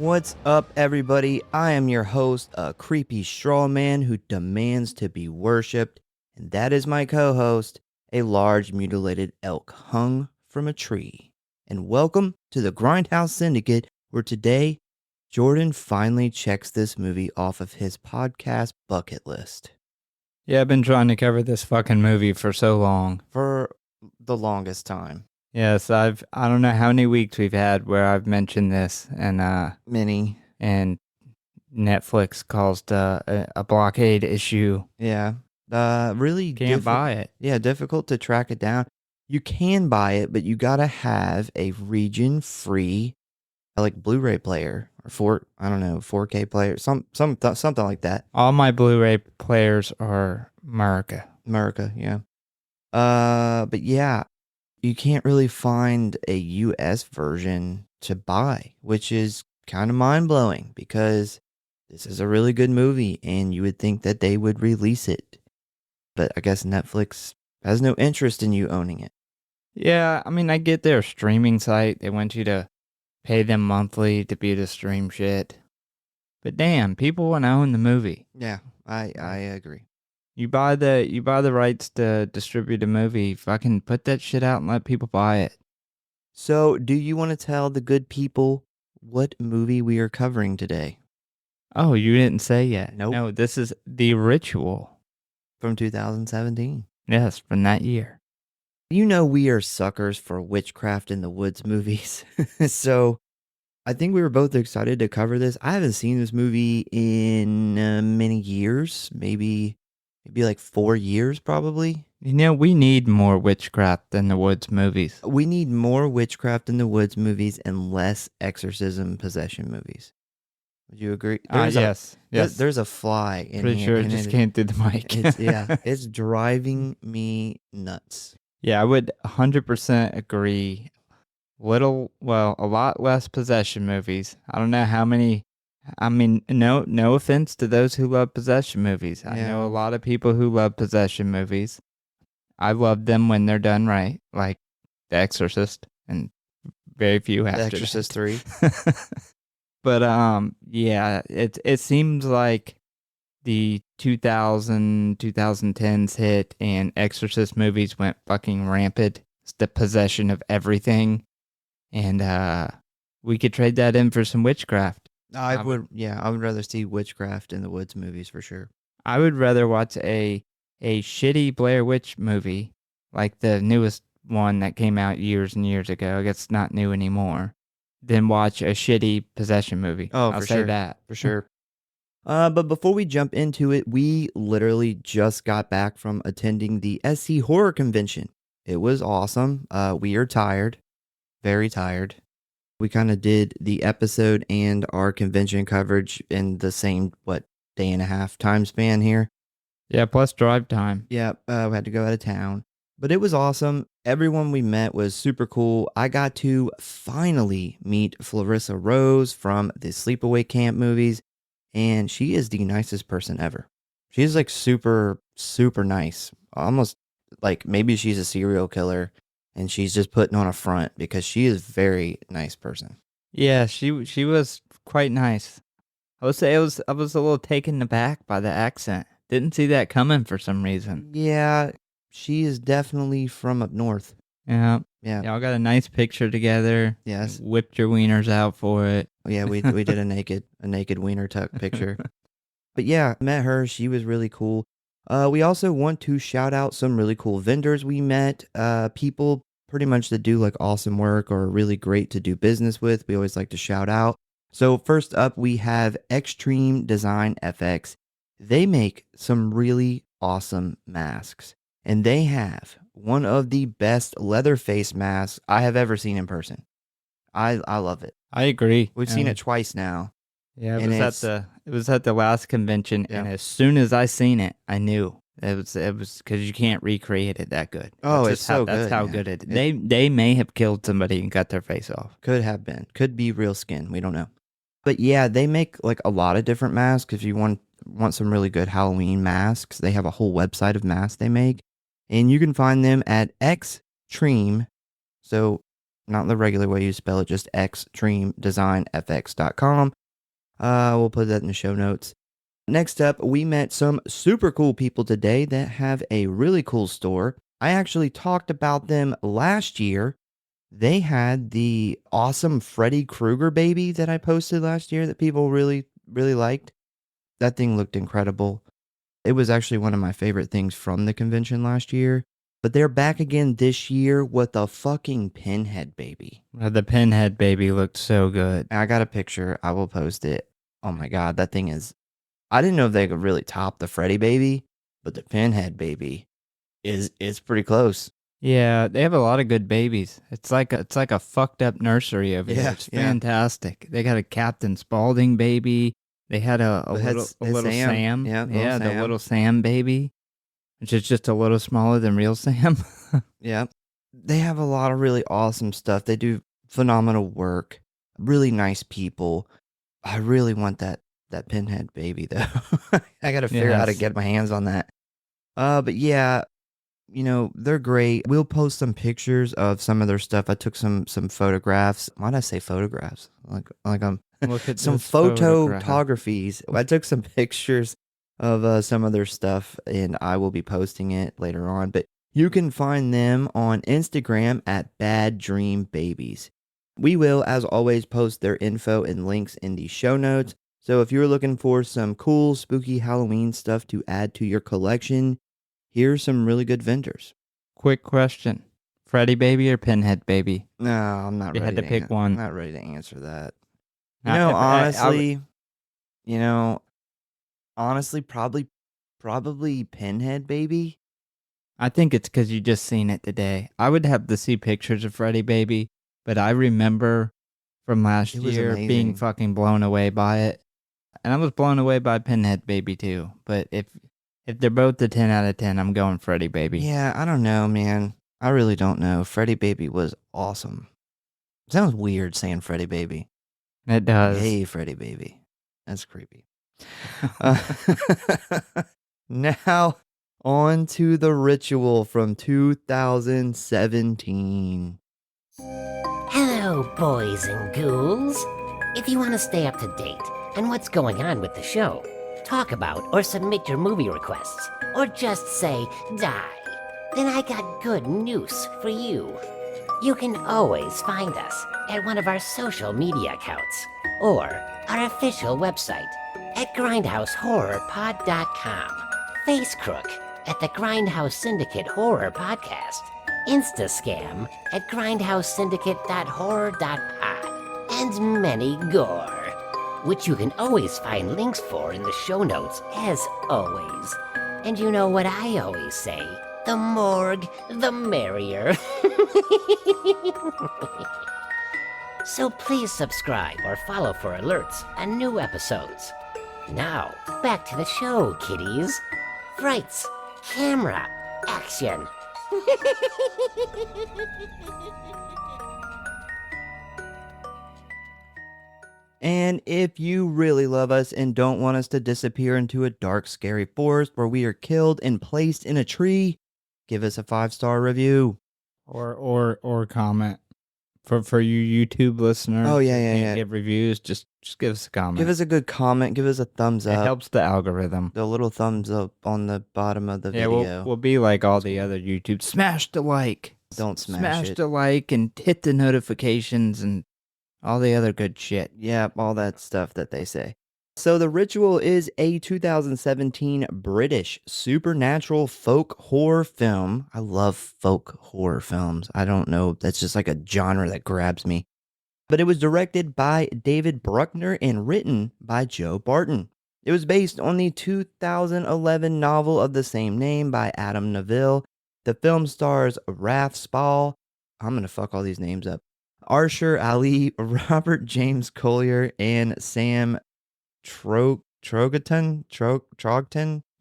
What's up, everybody? I am your host, a creepy straw man who demands to be worshipped, and that is my co-host, a large mutilated elk hung from a tree. And welcome to the Grindhouse Syndicate, where today, Jordan finally checks this movie off of his podcast bucket list. Yeah, I've been trying to cover this fucking movie for so long. For the longest time. Yes, I don't know how many weeks we've had where I've mentioned this, and Many. and Netflix caused a blockade issue. Yeah. Really Can't buy it. Yeah, difficult to track it down. You can buy it, but you gotta have a region-free, like Blu-ray player or 4K player, something like that. All my Blu-ray players are America, yeah. But yeah, you can't really find a US version to buy, which is kind of mind-blowing because this is a really good movie and you would think that they would release it. But I guess Netflix has no interest in you owning it. Yeah, I mean, I get their streaming site. They want you to pay them monthly to be able to stream shit. But damn, people want to own the movie. Yeah, I agree. You buy the rights to distribute a movie, fucking put that shit out and let people buy it. So, do you want to tell the good people what movie we are covering today? Oh, you didn't say yet. Nope. No, this is The Ritual. From 2017. Yes, from that year. You know we are suckers for witchcraft in the woods movies. So, I think we were both excited to cover this. I haven't seen this movie in many years, maybe like 4 years probably. You know, we need more witchcraft in the woods movies. We need more witchcraft in the woods movies and less exorcism possession movies. Would you agree? Yes. There's a fly in Pretty here. sure it just came through the mic. It's driving me nuts. Yeah, I would 100% agree. A lot less possession movies. I don't know how many. I mean, no offense to those who love possession movies. I know a lot of people who love possession movies. I love them when they're done right, like The Exorcist, and very few after The Exorcist 3. But yeah, it seems like the 2010s hit and Exorcist movies went fucking rampant. It's the possession of everything, and we could trade that in for some witchcraft. I would rather see witchcraft in the woods movies for sure. I would rather watch a shitty Blair Witch movie, like the newest one that came out years and years ago. I guess it's not new anymore. Than watch a shitty possession movie. Oh, I'll for say sure. that. For sure. But before we jump into it, we literally just got back from attending the SC Horror Convention. It was awesome. We are tired. Very tired. We kind of did the episode and our convention coverage in the same, day and a half time span here. Yeah, plus drive time. Yeah, we had to go out of town. But it was awesome. Everyone we met was super cool. I got to finally meet Clarissa Rose from the Sleepaway Camp movies, and she is the nicest person ever. She's like super, super nice. Almost like maybe she's a serial killer and she's just putting on a front because she is a very nice person. Yeah, she was quite nice. I would say I was a little taken aback by the accent. Didn't see that coming for some reason. Yeah, she is definitely from up north. Yeah. Yeah. Y'all got a nice picture together. Yes. Whipped your wieners out for it. Yeah, we did a naked wiener tuck picture. But yeah, met her. She was really cool. We also want to shout out some really cool vendors we met. People pretty much that do like awesome work or are really great to do business with. We always like to shout out. So first up, we have Xtream Design FX. They make some really awesome masks. And they have one of the best leather face masks I have ever seen in person. I love it. I agree. We've seen it twice now. Yeah, it was at the last convention, Yeah. and as soon as I seen it, I knew it was because you can't recreate it that good. Oh, That's it's so good. That's how man. good it is. They may have killed somebody and cut their face off. Could have been. Could be real skin. We don't know. But yeah, they make like a lot of different masks. If you want some really good Halloween masks, they have a whole website of masks they make. And you can find them at Xtream. So Not the regular way you spell it, just Xtream Design FX.com. We'll put that in the show notes. Next up, we met some super cool people today that have a really cool store. I actually talked about them last year. They had the awesome Freddy Krueger baby that I posted last year that people really, really liked. That thing looked incredible. It was actually one of my favorite things from the convention last year. But they're back again this year with a fucking pinhead baby. The pinhead baby looked so good. I got a picture. I will post it. Oh my God, that thing is... I didn't know if they could really top the Freddy baby, but the pinhead baby is pretty close. Yeah, they have a lot of good babies. It's like a fucked up nursery over here. It's fantastic. They got a Captain Spaulding baby. They had a little Sam. Yeah, the little Sam baby, which is just a little smaller than real Sam. Yeah. They have a lot of really awesome stuff. They do phenomenal work. Really nice people. I really want that pinhead baby though. I got to figure out how to get my hands on that. But yeah, they're great. We'll post some pictures of some of their stuff. I took some photographs. Why'd I say photographs? Like I'm Look at some this photograph. photographies. I took some pictures of some of their stuff, and I will be posting it later on. But you can find them on Instagram at Bad Dream Babies. We will, as always, post their info and links in the show notes. So if you're looking for some cool, spooky Halloween stuff to add to your collection, here's some really good vendors. Quick question. Freddy baby or pinhead baby? No, I'm not ready. You had to pick one. I'm not ready to answer that. Honestly, honestly, probably pinhead baby. I think it's because you just seen it today. I would have to see pictures of Freddy baby, but I remember from last year being fucking blown away by it. And I was blown away by Pinhead Baby too. But if they're both the 10 out of 10, I'm going Freddy Baby. Yeah, I don't know, man. I really don't know. Freddy Baby was awesome. Sounds weird saying Freddy Baby. It does. Hey, Freddy Baby. That's creepy. Now, on to the ritual from 2017. Hello, boys and ghouls. If you want to stay up to date on what's going on with the show, talk about or submit your movie requests, or just say die, then I got good news for you. You can always find us at one of our social media accounts or our official website at Grindhouse.Horror.Pod.com, Facecrook at the Grindhouse Syndicate Horror Podcast, Instascam at grindhousesyndicate.horror.pod, and many gore, which you can always find links for in the show notes as always. And you know what I always say, the morgue, the merrier. So please subscribe or follow for alerts on new episodes. Now, back to the show, kiddies. Frights, camera, action. And if you really love us and don't want us to disappear into a dark, scary forest where we are killed and placed in a tree, give us a 5-star review. Or comment. For you YouTube listeners. Oh, yeah. Give reviews, just give us a comment. Give us a good comment. Give us a thumbs up. It helps the algorithm. The little thumbs up on the bottom of the video. We'll be like all the other YouTube. Smash the like. Don't smash the like and hit the notifications and all the other good shit. Yeah, all that stuff that they say. So The Ritual is a 2017 British supernatural folk horror film. I love folk horror films. I don't know. That's just like a genre that grabs me. But it was directed by David Bruckner and written by Joe Barton. It was based on the 2011 novel of the same name by Adam Neville. The film stars Raph Spall. I'm going to fuck all these names up. Arshur Ali, Robert James Collier, and Sam Trogton.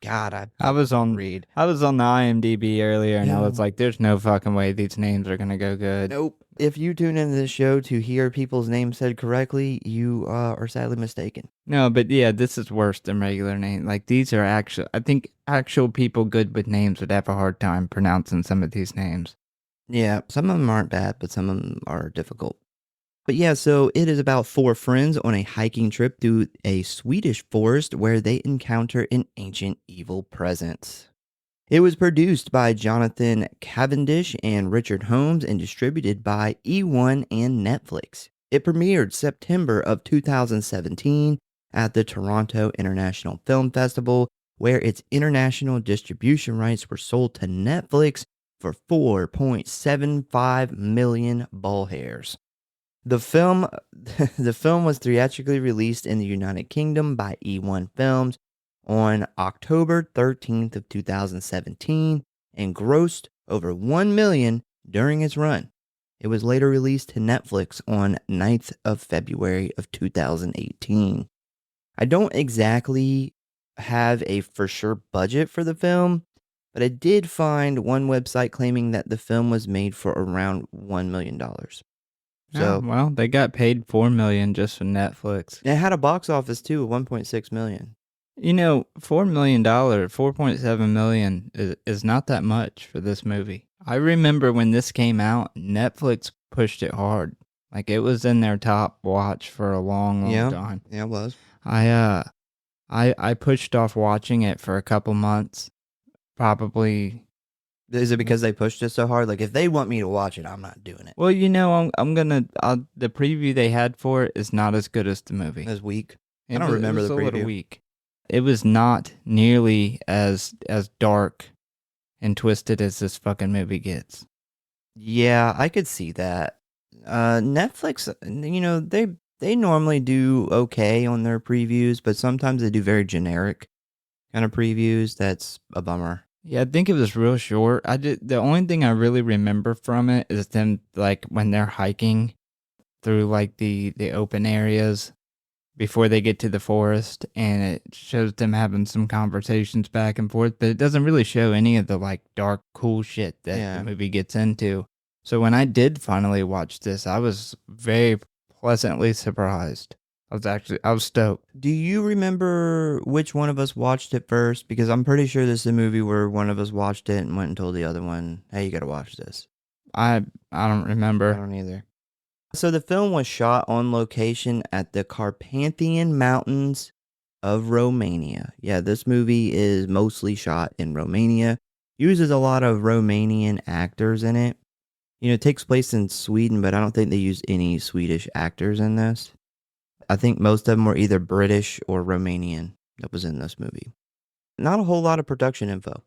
God, I was on the IMDb earlier, and I was like, "There's no fucking way these names are gonna go good." Nope. If you tune into this show to hear people's names said correctly, you are sadly mistaken. No, but yeah, this is worse than regular names. Like these are actual. I think actual people good with names would have a hard time pronouncing some of these names. Yeah, some of them aren't bad, but some of them are difficult. But yeah, so it is about four friends on a hiking trip through a Swedish forest where they encounter an ancient evil presence. It was produced by Jonathan Cavendish and Richard Holmes and distributed by E1 and Netflix. It premiered September of 2017 at the Toronto International Film Festival, where its international distribution rights were sold to Netflix for 4.75 million ball hairs. The film the film was theatrically released in the United Kingdom by E1 Films on October 13th of 2017 and grossed over 1 million during its run. It was later released to Netflix on 9th of February of 2018. I don't exactly have a for sure budget for the film, but I did find one website claiming that the film was made for around $1 million. So, well, they got paid $4 million just for Netflix. It had a box office too of 1.6 million. You know, $4 million, 4.7 million is not that much for this movie. I remember when this came out, Netflix pushed it hard. Like, it was in their top watch for a long time. Yeah, it was. I pushed off watching it for a couple months. Probably. Is it because they pushed it so hard? Like, if they want me to watch it, I'm not doing it. Well, you know, I'm gonna. The preview they had for it is not as good as the movie. It was weak. I don't remember the preview. It was a little weak. It was not nearly as dark and twisted as this fucking movie gets. Yeah, I could see that. Netflix, you know, they normally do okay on their previews, but sometimes they do very generic kind of previews. That's a bummer. Yeah, I think it was real short. The only thing I really remember from it is them, like, when they're hiking through, like, the open areas before they get to the forest, and it shows them having some conversations back and forth, but it doesn't really show any of the, like, dark, cool shit that the movie gets into. So when I did finally watch this, I was very pleasantly surprised. I was stoked. Do you remember which one of us watched it first? Because I'm pretty sure this is a movie where one of us watched it and went and told the other one, hey, you gotta watch this. I don't remember. I don't either. So the film was shot on location at the Carpathian Mountains of Romania. Yeah, this movie is mostly shot in Romania. Uses a lot of Romanian actors in it. You know, it takes place in Sweden, but I don't think they use any Swedish actors in this. I think most of them were either British or Romanian that was in this movie. Not a whole lot of production info.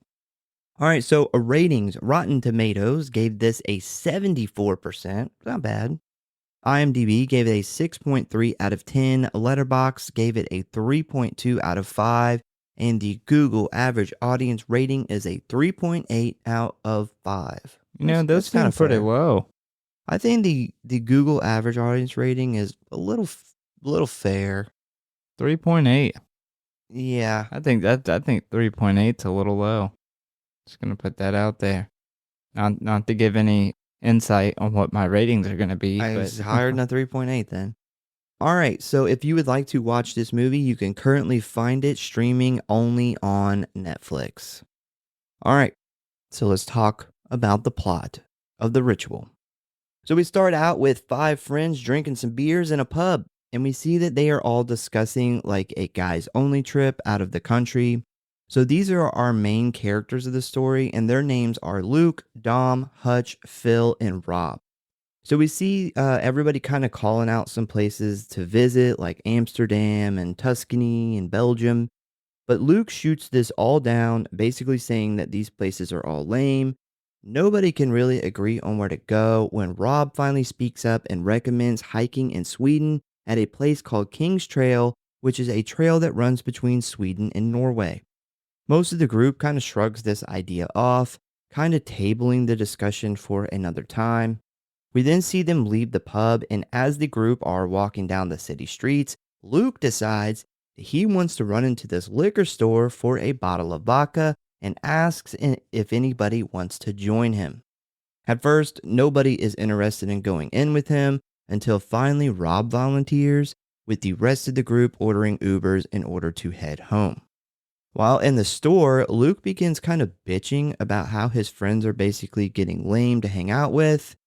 All right, so ratings. Rotten Tomatoes gave this a 74%. Not bad. IMDb gave it a 6.3 out of 10. Letterboxd gave it a 3.2 out of 5. And the Google average audience rating is a 3.8 out of 5. You know, that's kind of pretty low. I think the Google average audience rating is a little fair. 3.8. Yeah. I think 3.8 is a little low. Just gonna put that out there. Not to give any insight on what my ratings are gonna be. It's higher than a 3.8 then. All right, so if you would like to watch this movie, you can currently find it streaming only on Netflix. All right, so let's talk about the plot of The Ritual. So we start out with 5 friends drinking some beers in a pub, and we see that they are all discussing like a guys only trip out of the country. So these are our main characters of the story, and their names are Luke, Dom, Hutch, Phil, and Rob. So we see everybody kind of calling out some places to visit, like Amsterdam and Tuscany and Belgium. But Luke shoots this all down, basically saying that these places are all lame. Nobody can really agree on where to go when Rob finally speaks up and recommends hiking in Sweden at a place called King's Trail, which is a trail that runs between Sweden and Norway. Most of the group kind of shrugs this idea off, kind of tabling the discussion for another time. We then see them leave the pub, and as the group are walking down the city streets, Luke decides that he wants to run into this liquor store for a bottle of vodka and asks if anybody wants to join him. At first, nobody is interested in going in with him until finally Rob volunteers, with the rest of the group ordering Ubers in order to head home. While in the store, Luke begins kind of bitching about how his friends are basically getting lame to hang out with.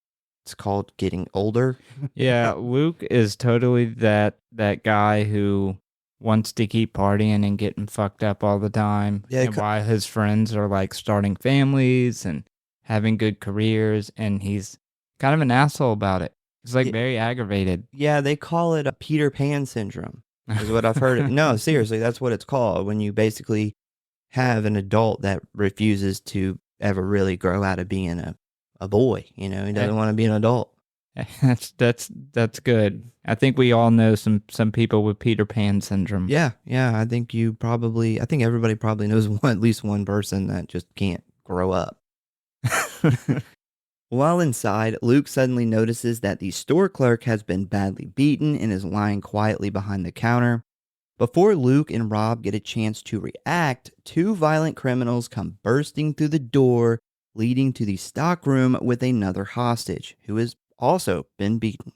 It's called getting older. Yeah, Luke is totally that guy who wants to keep partying and getting fucked up all the time. Yeah, And why his friends are like starting families and having good careers, and he's kind of an asshole about it. He's like Yeah. very aggravated. Yeah, they call it a Peter Pan syndrome, is what I've heard. No, seriously, that's what it's called when you basically have an adult that refuses to ever really grow out of being a boy. You know, he doesn't want to be an adult. That's good. I think we all know some people with Peter Pan syndrome. Yeah, I think everybody probably knows at least one person that just can't grow up. While inside, Luke suddenly notices that the store clerk has been badly beaten and is lying quietly behind the counter. Before Luke and Rob get a chance to react, two violent criminals come bursting through the door, leading to the stockroom with another hostage, who has also been beaten.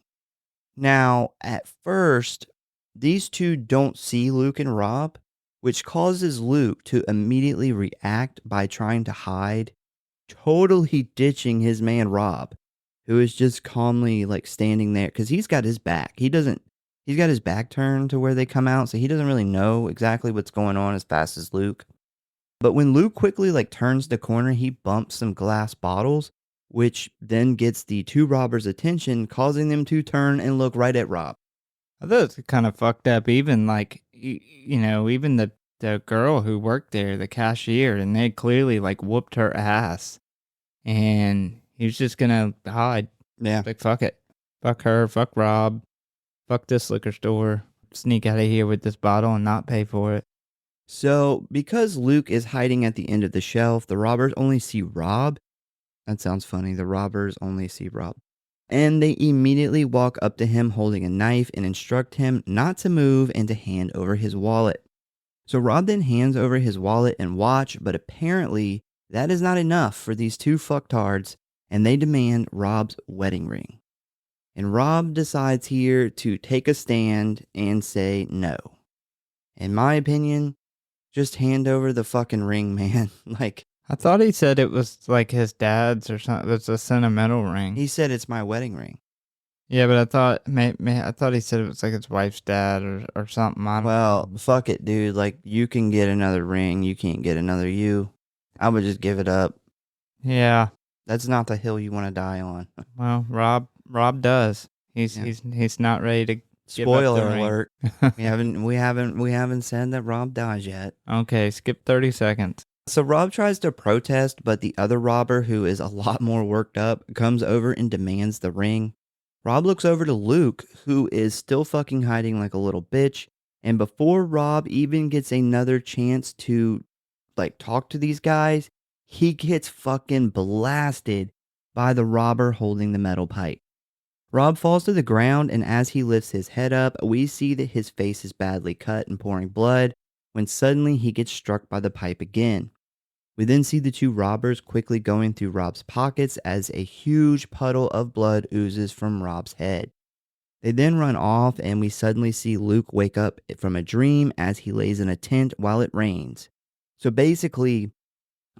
Now, at first, these two don't see Luke and Rob, which causes Luke to immediately react by trying to hide, totally ditching his man Rob, who is just calmly like standing there because he's got his back. He's got his back turned to where they come out, so he doesn't really know exactly what's going on as fast as Luke. But when Luke quickly like turns the corner, he bumps some glass bottles, which then gets the two robbers' attention, causing them to turn and look right at Rob. I thought it was kind of fucked up. Even like, even the girl who worked there, the cashier, and they clearly like whooped her ass. And he was just gonna hide. Yeah. Like, fuck it. Fuck her, fuck Rob, fuck this liquor store. Sneak out of here with this bottle and not pay for it. So, because Luke is hiding at the end of the shelf, the robbers only see Rob. That sounds funny. The robbers only see Rob. And they immediately walk up to him holding a knife and instruct him not to move and to hand over his wallet. So Rob then hands over his wallet and watch, but apparently that is not enough for these two fucktards, and they demand Rob's wedding ring. And Rob decides here to take a stand and say no. In my opinion, just hand over the fucking ring, man. Like, I thought he said it was like his dad's or something. It's a sentimental ring. he said it's my wedding ring. Yeah, but I thought I thought he said it was like his wife's dad or something. Well, fuck it, dude. Like, you can get another ring. You can't get another you. I would just give it up. Yeah. That's not the hill you want to die on. Well, Rob does. He's not ready to give up the Spoiler ring. alert. we haven't said that Rob dies yet. Okay, skip 30 seconds. So Rob tries to protest, but the other robber, who is a lot more worked up, comes over and demands the ring. Rob looks over to Luke, who is still fucking hiding like a little bitch, and before Rob even gets another chance to like talk to these guys, he gets fucking blasted by the robber holding the metal pipe. Rob falls to the ground, and as he lifts his head up, we see that his face is badly cut and pouring blood, when suddenly he gets struck by the pipe again. We then see the two robbers quickly going through Rob's pockets as a huge puddle of blood oozes from Rob's head. They then run off, and we suddenly see Luke wake up from a dream as he lays in a tent while it rains. So basically,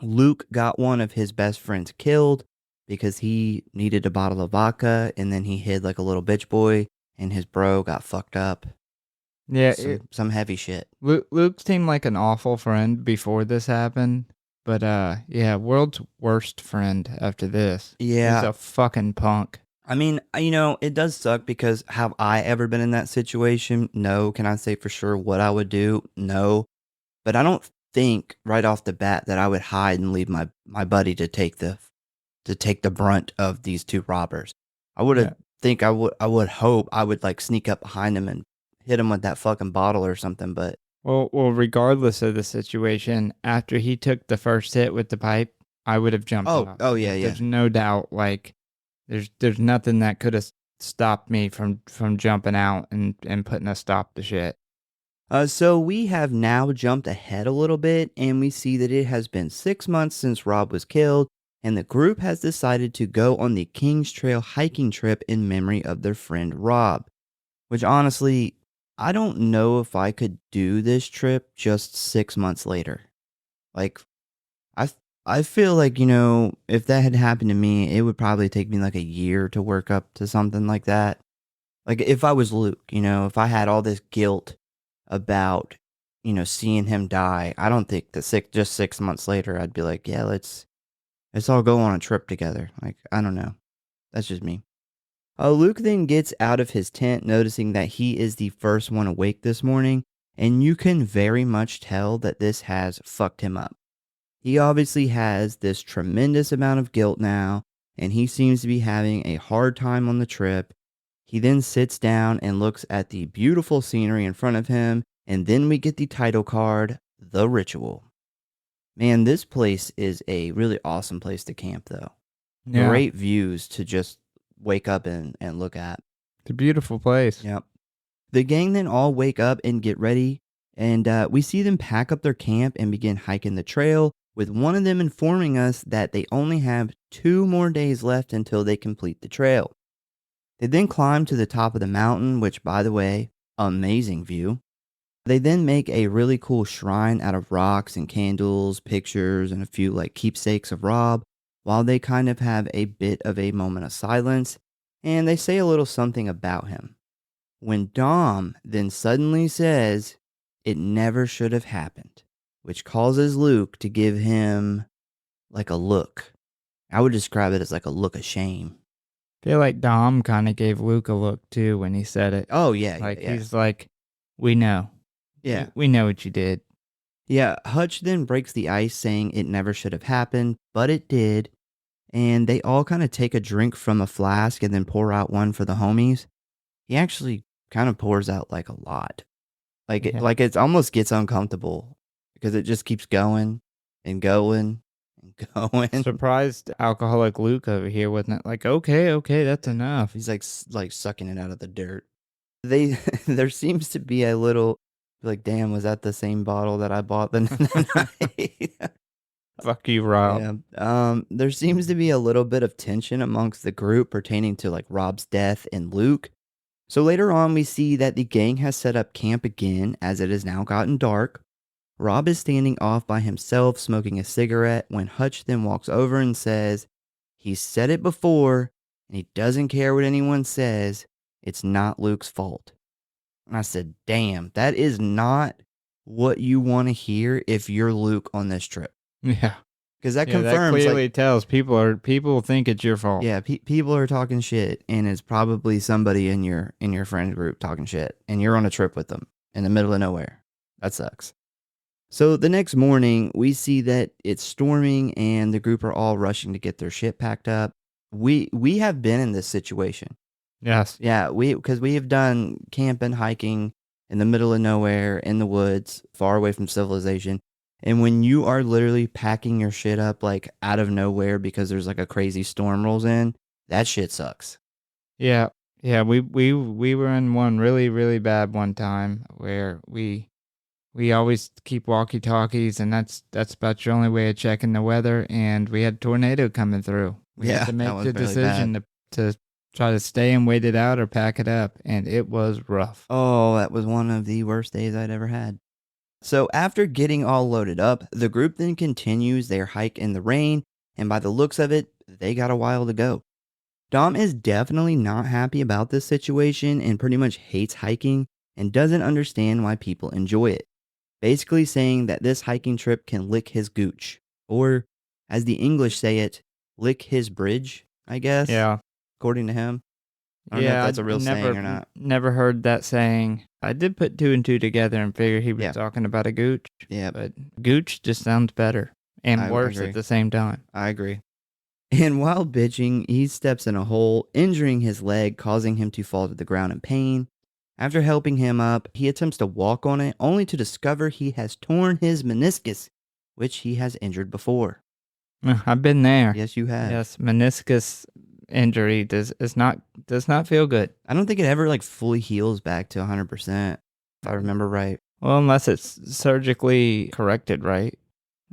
Luke got one of his best friends killed because he needed a bottle of vodka, and then he hid like a little bitch boy, and his bro got fucked up. Yeah, some heavy shit. Luke seemed like an awful friend before this happened, but yeah, world's worst friend after this. Yeah. He's a fucking punk. I mean, it does suck because have I ever been in that situation? No. Can I say for sure what I would do? No. But I don't think right off the bat that I would hide and leave my buddy to take the brunt of these two robbers. I would hope I would like sneak up behind him and hit him with that fucking bottle or something, but well, regardless of the situation, after he took the first hit with the pipe, I would have jumped off. Oh yeah. There's no doubt, like, there's nothing that could have stopped me from jumping out and putting a stop to shit. So we have now jumped ahead a little bit, and we see that it has been 6 months since Rob was killed, and the group has decided to go on the King's Trail hiking trip in memory of their friend Rob, which honestly, I don't know if I could do this trip just 6 months later. Like, I f I feel like, if that had happened to me, it would probably take me, like, a year to work up to something like that. Like, if I was Luke, if I had all this guilt about, seeing him die, I don't think that just 6 months later, I'd be like, "Yeah, let's all go on a trip together." Like, I don't know. That's just me. Luke then gets out of his tent, noticing that he is the first one awake this morning, and you can very much tell that this has fucked him up. He obviously has this tremendous amount of guilt now, and he seems to be having a hard time on the trip. He then sits down and looks at the beautiful scenery in front of him, and then we get the title card, The Ritual. Man, this place is a really awesome place to camp, though. Yeah. Great views to just wake up and look at. It's a beautiful place. Yep. The gang then all wake up and get ready, and we see them pack up their camp and begin hiking the trail, with one of them informing us that they only have 2 more days left until they complete the trail. They then climb to the top of the mountain, which, by the way, amazing view. They then make a really cool shrine out of rocks and candles, pictures, and a few like keepsakes of Rob, while they kind of have a bit of a moment of silence, and they say a little something about him. When Dom then suddenly says, "It never should have happened," which causes Luke to give him like a look. I would describe it as like a look of shame. I feel like Dom kind of gave Luke a look too when he said it. Oh, yeah. Like yeah. he's like, we know. Yeah. We know what you did. Yeah, Hutch then breaks the ice saying it never should have happened, but it did. And they all kind of take a drink from a flask and then pour out one for the homies. He actually kind of pours out like a lot. Like it almost gets uncomfortable because it just keeps going and going and going. Surprised alcoholic Luke over here wasn't it? Like, okay, that's enough. He's like sucking it out of the dirt. There seems to be a little like, damn, was that the same bottle that I bought the night? Fuck you, Rob. Yeah. There seems to be a little bit of tension amongst the group pertaining to like Rob's death and Luke. So later on, we see that the gang has set up camp again as it has now gotten dark. Rob is standing off by himself smoking a cigarette when Hutch then walks over and says, "He's said it before and he doesn't care what anyone says. It's not Luke's fault." And I said, damn, that is not what you want to hear if you're Luke on this trip. Yeah. Because that That confirms clearly tells people think it's your fault. yeah, people are talking shit, and it's probably somebody in your friend group talking shit, and you're on a trip with them in the middle of nowhere. That sucks. So the next morning, we see that it's storming, and the group are all rushing to get their shit packed up. We have been in this situation. Yes. Yeah, because we have done camping, hiking in the middle of nowhere, in the woods, far away from civilization. And when you are literally packing your shit up like out of nowhere because there's like a crazy storm rolls in, that shit sucks. Yeah. Yeah, we were in one really, really bad one time where we always keep walkie-talkies, and that's about your only way of checking the weather, and we had a tornado coming through. We had to that make was the really decision to try to stay and wait it out or pack it up, and it was rough. Oh, that was one of the worst days I'd ever had. So after getting all loaded up, the group then continues their hike in the rain, and by the looks of it, they got a while to go. Dom is definitely not happy about this situation and pretty much hates hiking and doesn't understand why people enjoy it. Basically saying that this hiking trip can lick his gooch, or as the English say it, lick his bridge, I guess. Yeah. According to him. I don't know if that's a real saying or not. Never heard that saying. I did put 2 and 2 together and figure he was talking about a gooch. Yeah. But gooch just sounds better and I worse agree. at the same time. I agree. And while bitching, he steps in a hole, injuring his leg, causing him to fall to the ground in pain. After helping him up, he attempts to walk on it, only to discover he has torn his meniscus, which he has injured before. I've been there. Yes, you have. Yes, meniscus injury does not feel good. I don't think it ever like fully heals back to 100%, if I remember right. Well, unless it's surgically corrected, right?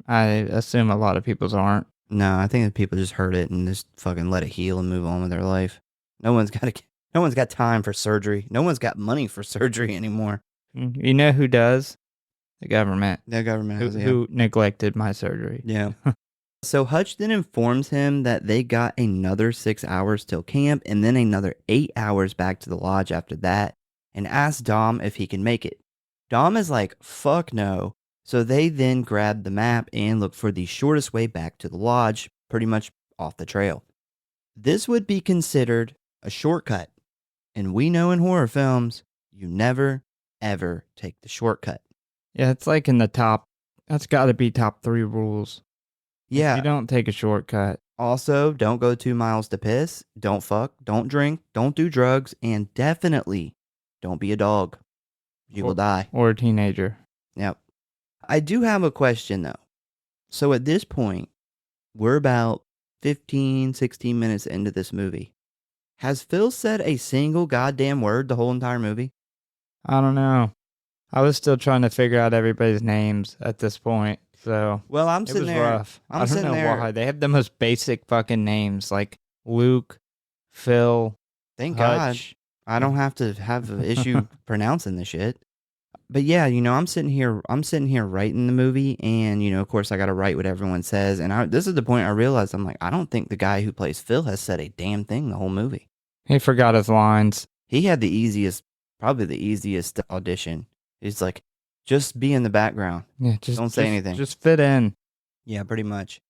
I assume a lot of people's aren't. No, I think that people just hurt it and just fucking let it heal and move on with their life. No one's got to No one's got time for surgery. No one's got money for surgery anymore. You know who does? The government. The government has, Who neglected my surgery. Yeah. So Hutch then informs him that they got another 6 hours till camp and then another 8 hours back to the lodge after that, and asks Dom if he can make it. Dom is like, fuck no. So they then grab the map and look for the shortest way back to the lodge, pretty much off the trail. This would be considered a shortcut. And we know in horror films, you never, ever take the shortcut. Yeah, it's like in the top. That's got to be top 3 rules. Yeah. You don't take a shortcut. Also, don't go 2 miles to piss. Don't fuck. Don't drink. Don't do drugs. And definitely don't be a dog. You will die. Or a teenager. Yep. I do have a question, though. So at this point, we're about 15, 16 minutes into this movie. Has Phil said a single goddamn word the whole entire movie? I don't know. I was still trying to figure out everybody's names at this point. So Well, I'm it sitting was there. rough. I'm I don't sitting know there. why. They have the most basic fucking names like Luke, Phil, Thank God. Hutch. I don't have to have an issue pronouncing the shit. But yeah, I'm sitting here writing the movie, and of course I got to write what everyone says. And this is the point I realized, I'm like, I don't think the guy who plays Phil has said a damn thing the whole movie. He forgot his lines. He had probably the easiest audition. He's like, just be in the background. Yeah, Don't say anything. Just fit in. Yeah, pretty much.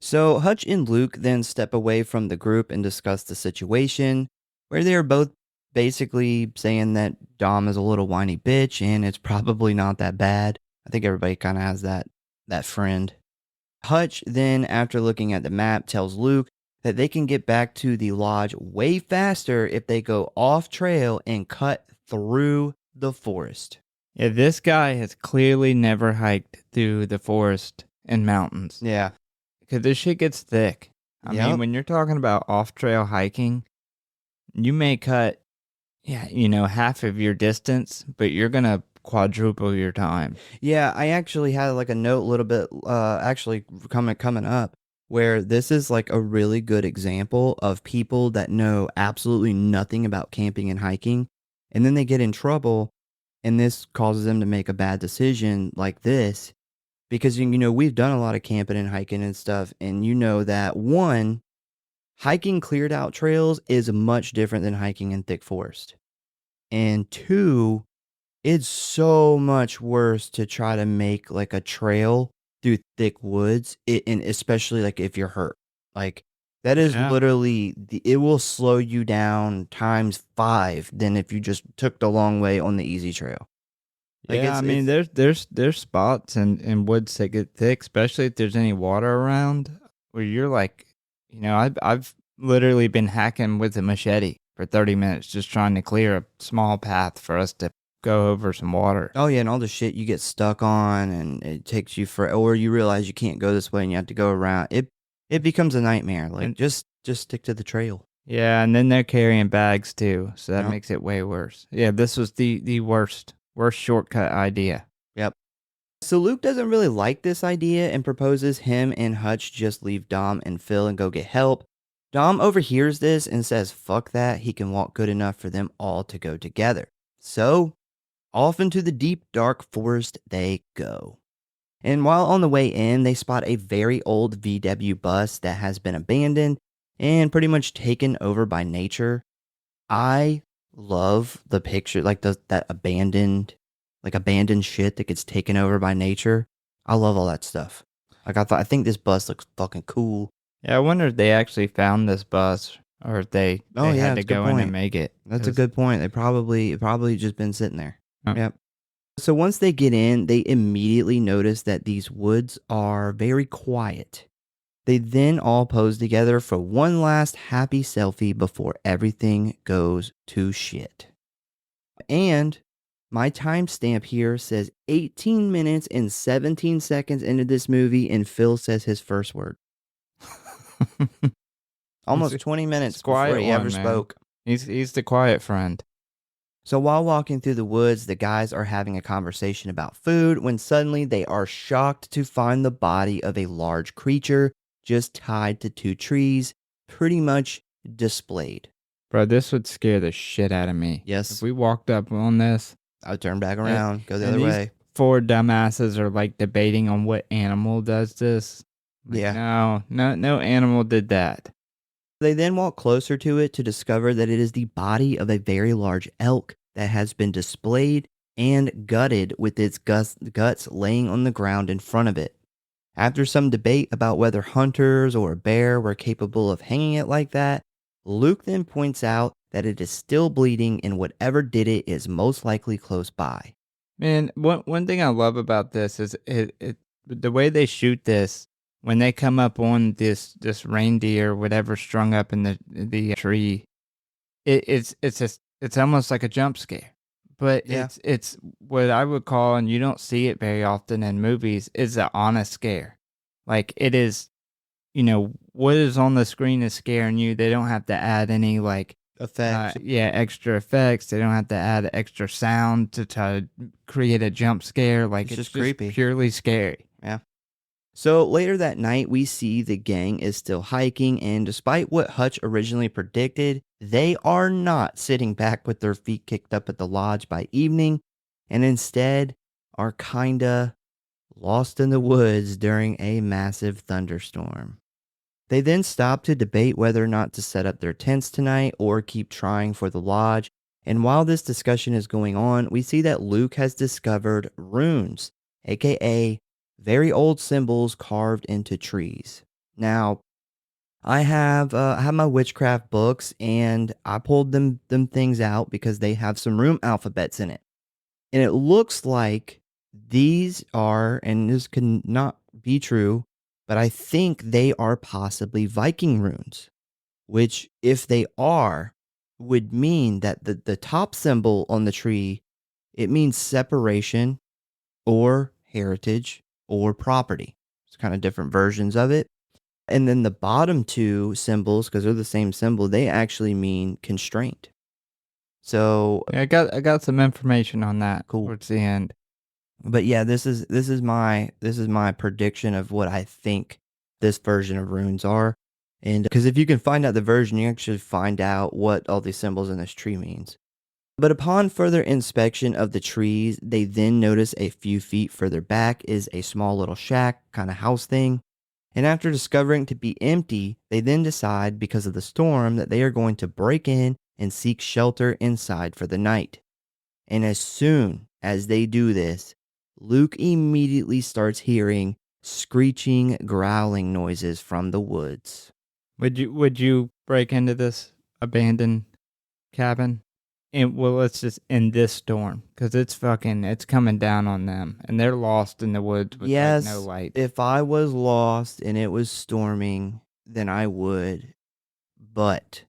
So Hutch and Luke then step away from the group and discuss the situation, where they are both basically saying that Dom is a little whiny bitch and it's probably not that bad. I think everybody kind of has that friend. Hutch then, after looking at the map, tells Luke that they can get back to the lodge way faster if they go off trail and cut through the forest. Yeah, this guy has clearly never hiked through the forest and mountains. Yeah. Because this shit gets thick. I Yep. mean, when you're talking about off-trail hiking, you may cut, half of your distance, but you're going to quadruple your time. Yeah, I actually had like a note a little bit actually coming up where this is like a really good example of people that know absolutely nothing about camping and hiking, and then they get in trouble, and this causes them to make a bad decision like this. Because, we've done a lot of camping and hiking and stuff, and that one, hiking cleared out trails is much different than hiking in thick forest. And two, it's so much worse to try to make like a trail through thick woods, and especially like if you're hurt. Like that is literally, it will slow you down times 5 than if you just took the long way on the easy trail. Like Yeah, I mean, there's spots in woods that get thick, especially if there's any water around, where you're like, I've literally been hacking with a machete for 30 minutes just trying to clear a small path for us to go over some water. Oh yeah, and all the shit you get stuck on, and it takes you or you realize you can't go this way and you have to go around. It becomes a nightmare. Like just stick to the trail. Yeah, and then they're carrying bags too, so that Yep. makes it way worse. Yeah, this was the worst shortcut idea. Yep. So Luke doesn't really like this idea and proposes him and Hutch just leave Dom and Phil and go get help. Dom overhears this and says fuck that, he can walk good enough for them all to go together. So off into the deep dark forest they go. And while on the way in, they spot a very old VW bus that has been abandoned and pretty much taken over by nature. I love the picture, like that abandoned shit that gets taken over by nature. I love all that stuff. Like I think this bus looks fucking cool. Yeah, I wonder if they actually found this bus or if they had to that's a good go in point. and make it. That's a good point. It probably just been sitting there. Huh. Yep. So once they get in, they immediately notice that these woods are very quiet. They then all pose together for one last happy selfie before everything goes to shit. And my timestamp here says 18 minutes and 17 seconds into this movie, and Phil says his first word. Almost 20 minutes before he ever spoke. He's the quiet friend. So while walking through the woods, the guys are having a conversation about food when suddenly they are shocked to find the body of a large creature just tied to 2 trees, pretty much displayed. Bro, this would scare the shit out of me. Yes. If we walked up on this, I would turn back around, go the and other these way. 4 dumbasses are like debating on what animal does this. Like, Yeah. No animal did that. They then walk closer to it to discover that it is the body of a very large elk that has been displayed and gutted with its guts laying on the ground in front of it. After some debate about whether hunters or a bear were capable of hanging it like that, Luke then points out that it is still bleeding and whatever did it is most likely close by. Man, one thing I love about this is the way they shoot this. When they come up on this reindeer, whatever strung up in the tree, it's almost like a jump scare. But Yeah. it's what I would call, and you don't see it very often in movies, is an honest scare. Like it is, what is on the screen is scaring you. They don't have to add any Effects. extra effects. They don't have to add extra sound to try to create a jump scare. Like It's it's just creepy. purely scary. Yeah. So later that night, we see the gang is still hiking, and despite what Hutch originally predicted, they are not sitting back with their feet kicked up at the lodge by evening, and instead are kinda lost in the woods during a massive thunderstorm. They then stop to debate whether or not to set up their tents tonight or keep trying for the lodge. And while this discussion is going on, we see that Luke has discovered runes, aka very old symbols carved into trees. Now, I have my witchcraft books, and I pulled them things out because they have some rune alphabets in it. And it looks like these are, and this can not be true, but I think they are possibly Viking runes, which, if they are, would mean that the top symbol on the tree, it means separation or heritage or property. It's kind of different versions of it. And then the bottom 2 symbols, because they're the same symbol, they actually mean constraint. So Yeah, I got some information on that. Cool. Towards the end. But yeah, this is my prediction of what I think this version of runes are. And because if you can find out the version, you actually find out what all these symbols in this tree means. But upon further inspection of the trees, they then notice a few feet further back is a small little shack kind of house thing. And after discovering it to be empty, they then decide, because of the storm, that they are going to break in and seek shelter inside for the night. And as soon as they do this, Luke immediately starts hearing screeching, growling noises from the woods. Would you break into this abandoned cabin? And well, it's just in this storm, because it's coming down on them, and they're lost in the woods with Yes, no light. if I was lost and it was storming, then I would. But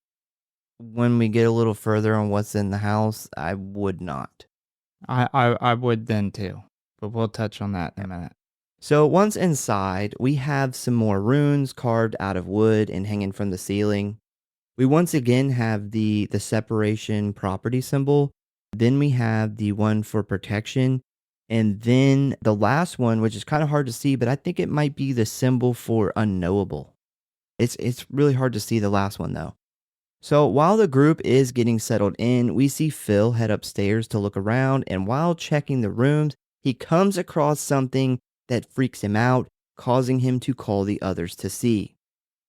when we get a little further on what's in the house, I would not. I would then too, but we'll touch on that in a minute. So once inside, we have some more runes carved out of wood and hanging from the ceiling. We once again have the separation property symbol. Then we have the one for protection. And then the last one, which is kind of hard to see, but I think it might be the symbol for unknowable. It's really hard to see the last one though. So while the group is getting settled in, we see Phil head upstairs to look around, and while checking the rooms, he comes across something that freaks him out, causing him to call the others to see.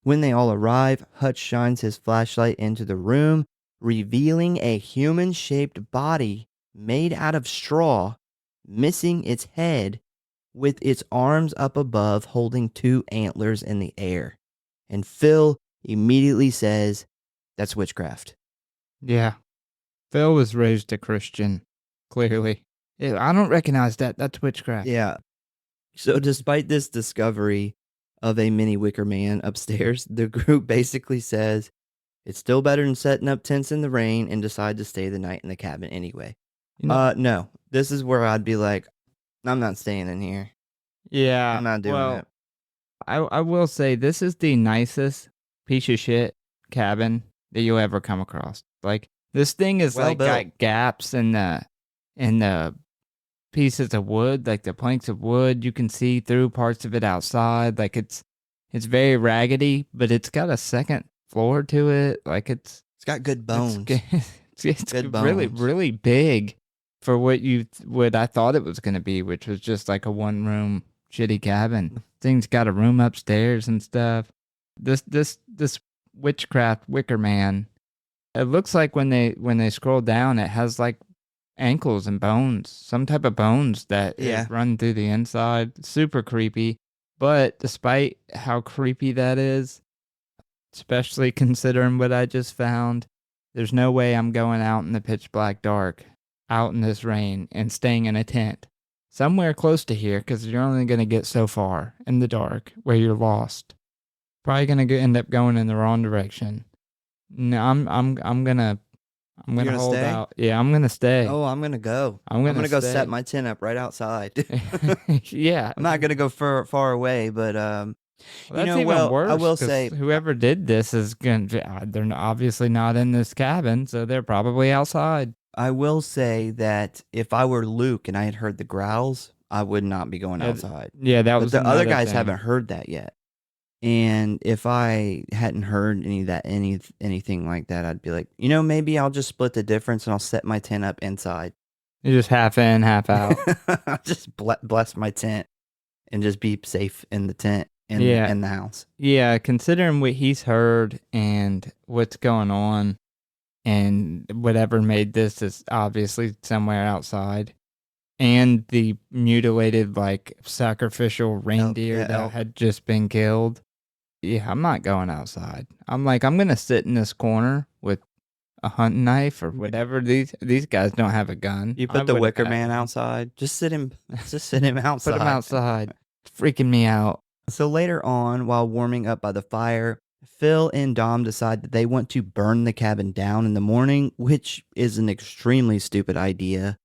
When they all arrive, Hutch shines his flashlight into the room, revealing a human-shaped body made out of straw, missing its head, with its arms up above holding 2 antlers in the air. And Phil immediately says, "That's witchcraft." Yeah, Phil was raised a Christian, clearly. Yeah, I don't recognize that. That's witchcraft. Yeah. So despite this discovery of a mini wicker man upstairs, the group basically says it's still better than setting up tents in the rain, and decide to stay the night in the cabin anyway. No, this is where I'd be like, I'm not staying in here. Yeah, I'm not doing it. I will say this is the nicest piece of shit cabin that you'll ever come across. Like, this thing is Well built. got gaps in the pieces of wood, like the planks of wood. You can see through parts of it outside. Like, it's very raggedy, but it's got a second floor to it. Like, it's It's got good bones. It's Good really, bones. really big for what I thought it was going to be, which was just like a one-room shitty cabin. Thing's got a room upstairs and stuff. This witchcraft wicker man. It looks like when they scroll down, it has like ankles and bones, some type of bones that run through the inside. Super creepy. But despite how creepy that is, especially considering what I just found, there's no way I'm going out in the pitch black dark, out in this rain, and staying in a tent somewhere close to here, because you're only going to get so far in the dark where you're lost. Probably going to end up going in the wrong direction. No, I'm gonna hold stay? out. Yeah, I'm gonna stay. Oh, I'm gonna go. I'm gonna go stay. set my tent up right outside. Yeah, I'm not gonna go far away, but well, that's even worse. I will 'cause say whoever did this is gonna. They're obviously not in this cabin, so they're probably outside. I will say that if I were Luke and I had heard the growls, I would not be going outside. Yeah, that But was the other another guys thing. haven't heard that yet. And if I hadn't heard anything like that, I'd be like, maybe I'll just split the difference and I'll set my tent up inside. You're just half in, half out. I'll just bless my tent and just be safe in the tent and in the house. Yeah, considering what he's heard and what's going on, and whatever made this is obviously somewhere outside, and the mutilated, like, sacrificial reindeer that had just been killed. Yeah, I'm not going outside. I'm going to sit in this corner with a hunting knife or whatever. These guys don't have a gun. You put the wicker man outside. Just sit him outside. Put him outside. It's freaking me out. So later on, while warming up by the fire, Phil and Dom decide that they want to burn the cabin down in the morning, which is an extremely stupid idea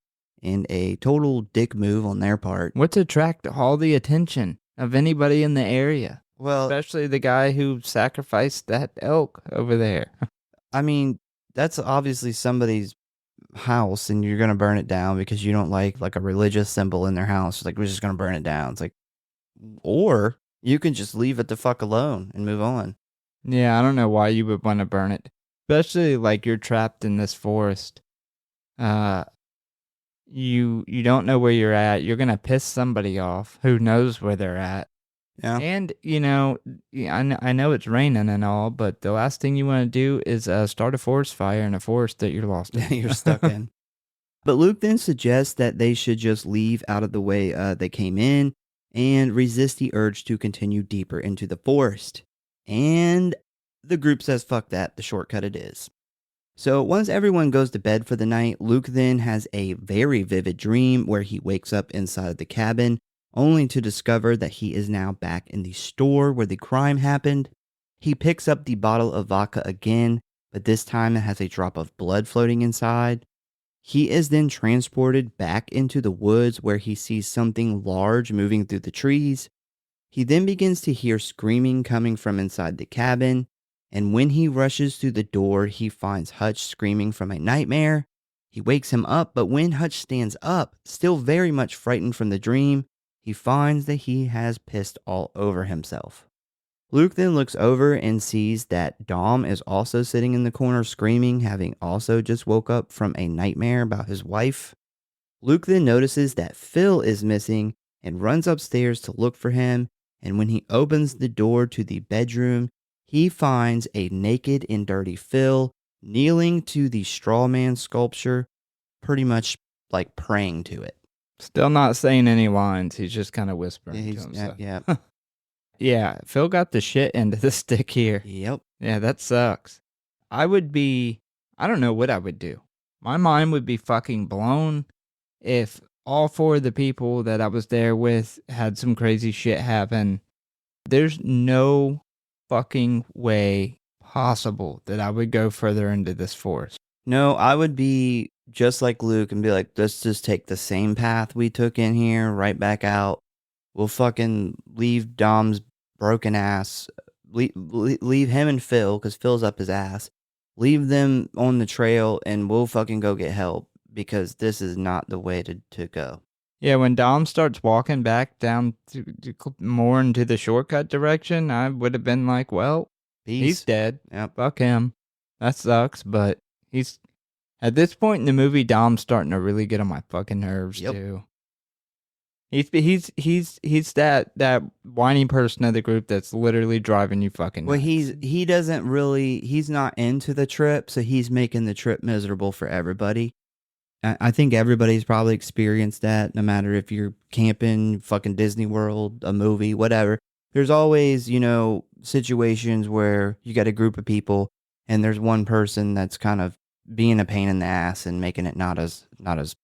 and a total dick move on their part. What's attract all the attention of anybody in the area? Well, especially the guy who sacrificed that elk over there. I mean, that's obviously somebody's house and you're going to burn it down because you don't like a religious symbol in their house. Like, we're just going to burn it down. It's like, or you can just leave it the fuck alone and move on. Yeah, I don't know why you would want to burn it. Especially like you're trapped in this forest. You don't know where you're at. You're going to piss somebody off who knows where they're at. Yeah. And, I know it's raining and all, but the last thing you want to do is start a forest fire in a forest that you're lost in. You're stuck in. But Luke then suggests that they should just leave out of the way they came in and resist the urge to continue deeper into the forest. And the group says, fuck that, the shortcut it is. So once everyone goes to bed for the night, Luke then has a very vivid dream where he wakes up inside the cabin, only to discover that he is now back in the store where the crime happened. He picks up the bottle of vodka again, but this time it has a drop of blood floating inside. He is then transported back into the woods where he sees something large moving through the trees. He then begins to hear screaming coming from inside the cabin, and when he rushes through the door, he finds Hutch screaming from a nightmare. He wakes him up, but when Hutch stands up, still very much frightened from the dream, he finds that he has pissed all over himself. Luke then looks over and sees that Dom is also sitting in the corner screaming, having also just woke up from a nightmare about his wife. Luke then notices that Phil is missing and runs upstairs to look for him, and when he opens the door to the bedroom, he finds a naked and dirty Phil kneeling to the straw man sculpture, pretty much like praying to it. Still not saying any lines. He's just kind of whispering to himself. Yeah. Yeah, Phil got the shit into the stick here. Yep. Yeah, that sucks. I don't know what I would do. My mind would be fucking blown if all four of the people that I was there with had some crazy shit happen. There's no fucking way possible that I would go further into this forest. No, I would be just like Luke and be like, let's just take the same path we took in here, right back out. We'll fucking leave Dom's broken ass, leave him and Phil, because Phil's up his ass. Leave them on the trail and we'll fucking go get help, because this is not the way to go. Yeah, when Dom starts walking back down more into the shortcut direction, I would have been like, well, Peace. he's dead. Yep. Fuck him. That sucks, but he's at this point in the movie, Dom's starting to really get on my fucking nerves too. He's that whiny person of the group that's literally driving you fucking nuts. Well, he's not into the trip, so he's making the trip miserable for everybody. I think everybody's probably experienced that, no matter if you're camping, fucking Disney World, a movie, whatever. There's always, situations where you got a group of people and there's one person that's kind of being a pain in the ass and making it not as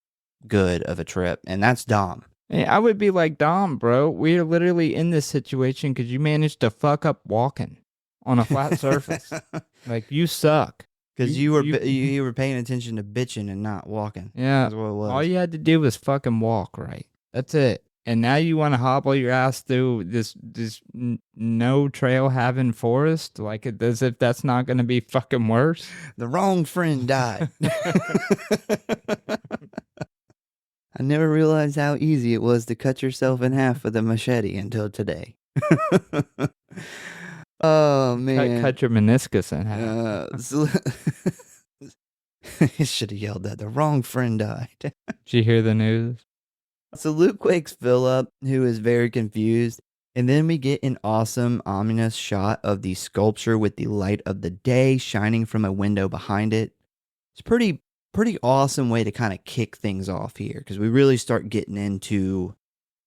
good of a trip, and that's Dom. Hey, I would be like, Dom, bro, we're literally in this situation because you managed to fuck up walking on a flat surface. Like, you suck. Because you were paying attention to bitching and not walking. Yeah. That's what it was. All you had to do was fucking walk right. That's it. And now you want to hobble your ass through this no trail having forest, like as if that's not going to be fucking worse. The wrong friend died. I never realized how easy it was to cut yourself in half with a machete until today. Oh, man. Cut your meniscus in half. He should have yelled that. The wrong friend died. Did you hear the news? So Luke wakes Phil up, who is very confused. And then we get an awesome, ominous shot of the sculpture with the light of the day shining from a window behind it. It's pretty awesome way to kind of kick things off here, because we really start getting into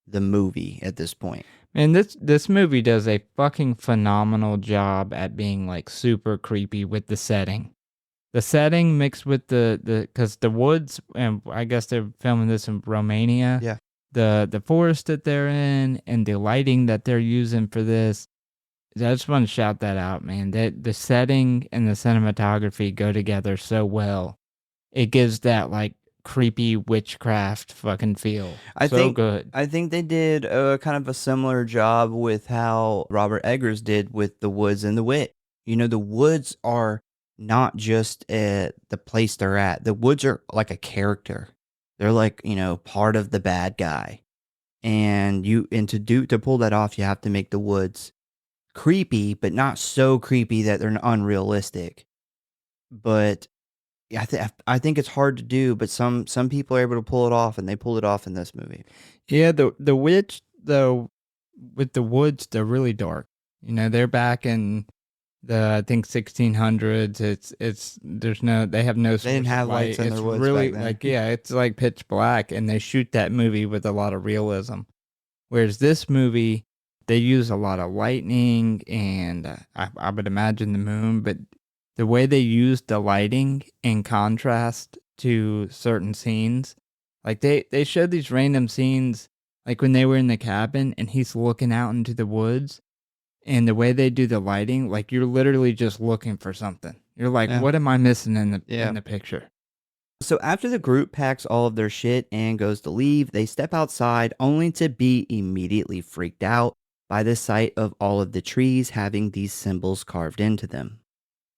the movie at this point. And this movie does a fucking phenomenal job at being like super creepy with the setting. The setting mixed with because the woods, and I guess they're filming this in Romania. Yeah. The forest that they're in and the lighting that they're using for this. I just want to shout that out, man. That the setting and the cinematography go together so well. It gives that like creepy witchcraft fucking feel. Good. I think they did kind of a similar job with how Robert Eggers did with the woods and the witch. The woods are not just the place they're at. The woods are like a character. They're like, part of the bad guy. And to pull that off, you have to make the woods creepy, but not so creepy that they're unrealistic. But I think it's hard to do, but some people are able to pull it off, and they pulled it off in this movie. Yeah, the witch though, with the woods, they're really dark. They're back in the, I think, 1600s. They have no. They didn't have lights in their woods really back then. it's like pitch black, and they shoot that movie with a lot of realism. Whereas this movie, they use a lot of lightning, and I would imagine the moon, but the way they use the lighting in contrast to certain scenes, like they showed these random scenes, like when they were in the cabin and he's looking out into the woods, and the way they do the lighting, like you're literally just looking for something. You're like, What am I missing in the picture? So after the group packs all of their shit and goes to leave, they step outside only to be immediately freaked out by the sight of all of the trees having these symbols carved into them.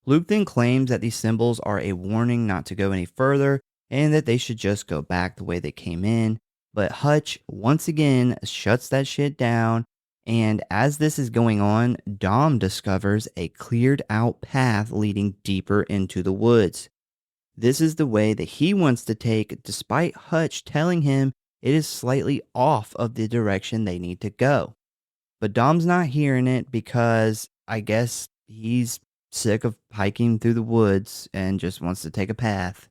Luke then claims that these symbols are a warning not to go any further and that they should just go back the way they came in. But Hutch once again shuts that shit down, and as this is going on, Dom discovers a cleared out path leading deeper into the woods. This is the way that he wants to take, despite Hutch telling him it is slightly off of the direction they need to go. But Dom's not hearing it because I guess he's sick of hiking through the woods and just wants to take a path.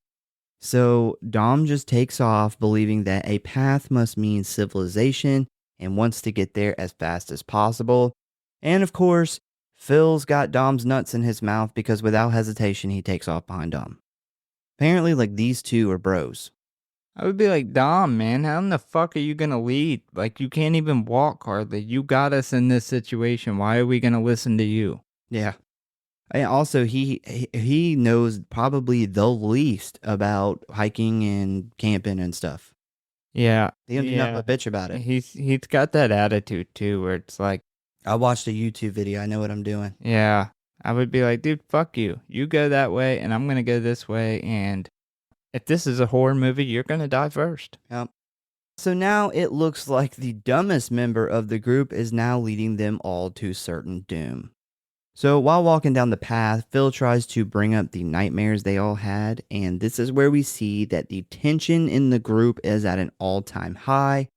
So Dom just takes off, believing that a path must mean civilization, and wants to get there as fast as possible. And of course, Phil's got Dom's nuts in his mouth because without hesitation, he takes off behind Dom. Apparently, these two are bros. I would be like, Dom, man, how in the fuck are you going to lead? Like, you can't even walk hardly. You got us in this situation. Why are we going to listen to you? Yeah. And also, he knows probably the least about hiking and camping and stuff. Yeah. He don't do nothing but bitch about it. He's got that attitude, too, where it's like... I watched a YouTube video. I know what I'm doing. Yeah. I would be like, dude, fuck you. You go that way, and I'm going to go this way, and if this is a horror movie, you're going to die first. Yep. So now it looks like the dumbest member of the group is now leading them all to certain doom. So while walking down the path, Phil tries to bring up the nightmares they all had, and this is where we see that the tension in the group is at an all-time high.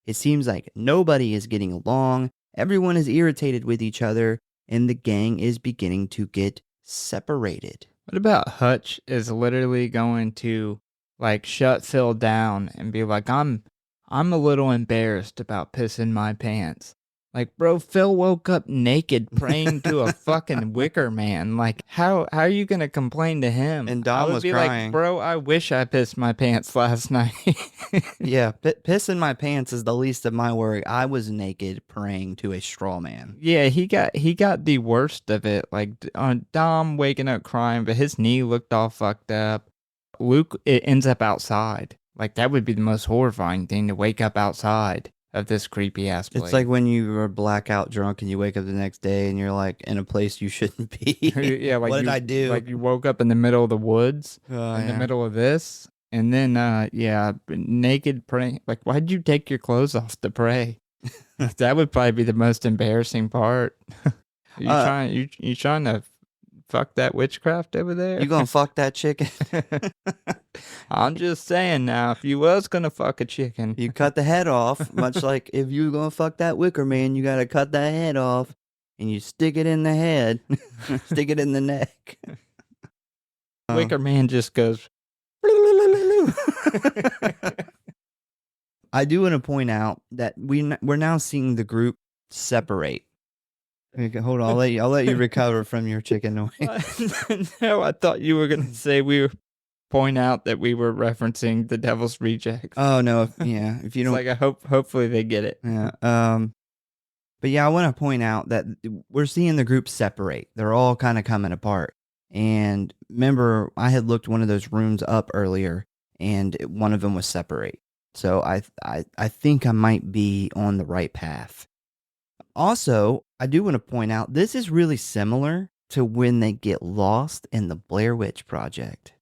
It seems like nobody is getting along, everyone is irritated with each other, and the gang is beginning to get separated. What about Hutch is literally going to like shut Phil down and be like, I'm a little embarrassed about pissing my pants. Like, bro, Phil woke up naked praying to a fucking wicker man. Like, how are you gonna complain to him? And Dom I would was be crying. like, bro, I wish I pissed my pants last night. Yeah, pissing my pants is the least of my worry. I was naked praying to a straw man. Yeah, he got the worst of it. Like Dom waking up crying, but his knee looked all fucked up. Luke, it ends up outside. Like that would be the most horrifying thing, to wake up outside of this creepy ass place. It's like when you were blackout drunk and you wake up the next day and you're like in a place you shouldn't be. Yeah, like what did I do? Like you woke up in the middle of the woods, Oh, in the yeah. middle of this, and then naked praying. Like, why'd you take your clothes off to pray? That would probably be the most embarrassing part. You trying to fuck that witchcraft over there? You gonna fuck that chicken? I'm just saying now, if you was gonna fuck a chicken, You cut the head off, much like if you gonna fuck that wicker man, you gotta cut that head off and you stick it in the head, stick it in the neck. Wicker Man just goes. I do want to point out that we're now seeing the group separate. Okay, hold on, I'll let you recover from your chicken noise. No, I thought you were gonna say we were point out that we were referencing the Devil's Rejects. Oh no, if you don't, It's like hopefully they get it. yeah. But yeah, I want to point out that we're seeing the group separate. They're all kind of coming apart. And remember, I had looked one of those rooms up earlier, and one of them was separate. So I think I might be on the right path. Also, I do want to point out this is really similar to when they get lost in the Blair Witch Project.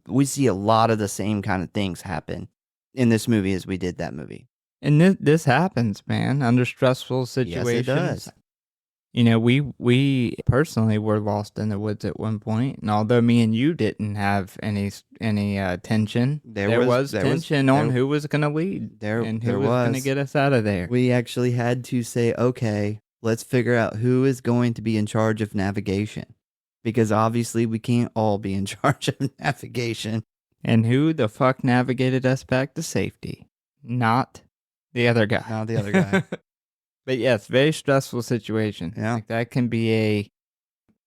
We see a lot of the same kind of things happen in this movie as we did that movie. And this happens, man, under stressful situations. Yes, it does. You know, we personally were lost in the woods at one point, and although me and you didn't have any tension, there was tension on who was going to lead and who was going to get us out of there. We actually had to say, okay, let's figure out who is going to be in charge of navigation, because obviously we can't all be in charge of navigation. And who the fuck navigated us back to safety? Not the other guy. Not the other guy. But yes, very stressful situation. Yeah. Like that can be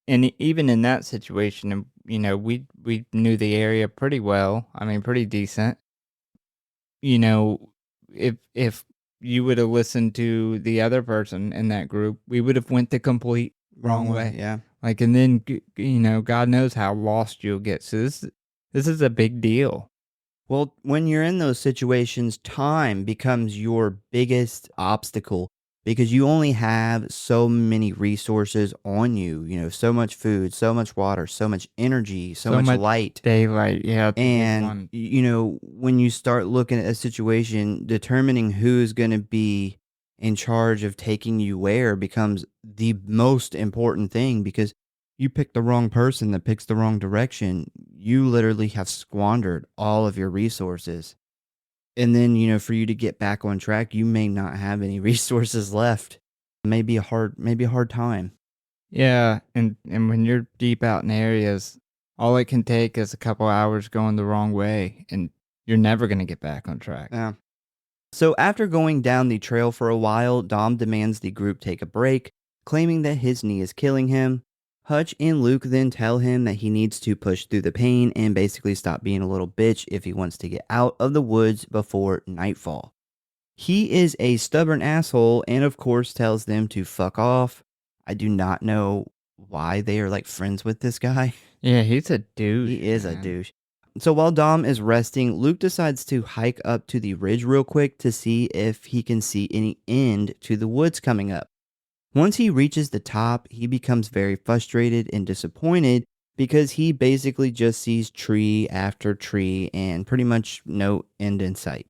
and even in that situation, you know, we knew the area pretty well. I mean, pretty decent. You know, if you would have listened to the other person in that group, we would have went the complete wrong way. Yeah. Like, and then, you know, God knows how lost you'll get. So this is a big deal. Well, when you're in those situations, time becomes your biggest obstacle, because you only have so many resources on you, you know, so much food, so much water, so much energy, so much light. Daylight, yeah. And, you know, when you start looking at a situation, determining who's going to be in charge of taking you where becomes the most important thing, because you pick the wrong person that picks the wrong direction, you literally have squandered all of your resources. And then, you know, for you to get back on track, you may not have any resources left. It may be a hard time. Yeah, and when you're deep out in areas, all it can take is a couple hours going the wrong way, and you're never going to get back on track. Yeah. So after going down the trail for a while, Dom demands the group take a break, claiming that his knee is killing him. Hutch and Luke then tell him that he needs to push through the pain and basically stop being a little bitch if he wants to get out of the woods before nightfall. He is a stubborn asshole and of course tells them to fuck off. I do not know why they are like friends with this guy. Yeah, he's a douche. He is a douche. So while Dom is resting, Luke decides to hike up to the ridge real quick to see if he can see any end to the woods coming up. Once he reaches the top, he becomes very frustrated and disappointed because he basically just sees tree after tree and pretty much no end in sight.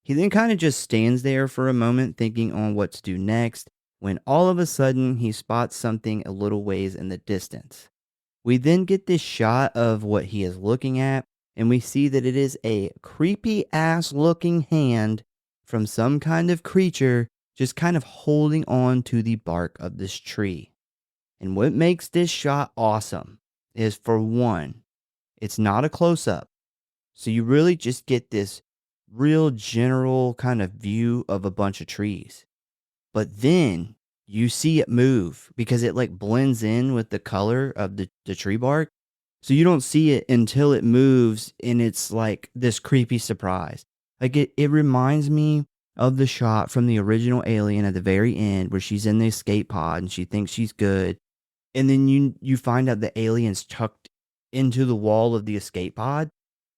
He then kind of just stands there for a moment thinking on what to do next, when all of a sudden he spots something a little ways in the distance. We then get this shot of what he is looking at, and we see that it is a creepy ass looking hand from some kind of creature just kind of holding on to the bark of this tree. And what makes this shot awesome is, for one, it's not a close up. So you really just get this real general kind of view of a bunch of trees. But then you see it move because it like blends in with the color of the tree bark. So you don't see it until it moves, and it's like this creepy surprise. Like it reminds me of the shot from the original Alien at the very end where she's in the escape pod and she thinks she's good. And then you find out the alien's tucked into the wall of the escape pod.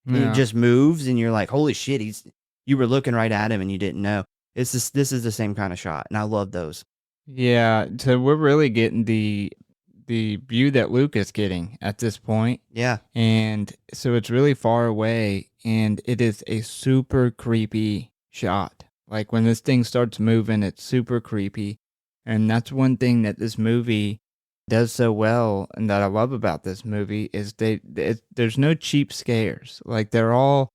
And it just moves, and you're like, holy shit, you were looking right at him and you didn't know. This is the same kind of shot, and I love those. Yeah, so we're really getting the view that Luke is getting at this point. Yeah. And so it's really far away, and it is a super creepy shot. Like when this thing starts moving, it's super creepy. And that's one thing that this movie does so well, and that I love about this movie, is there's no cheap scares. Like they're all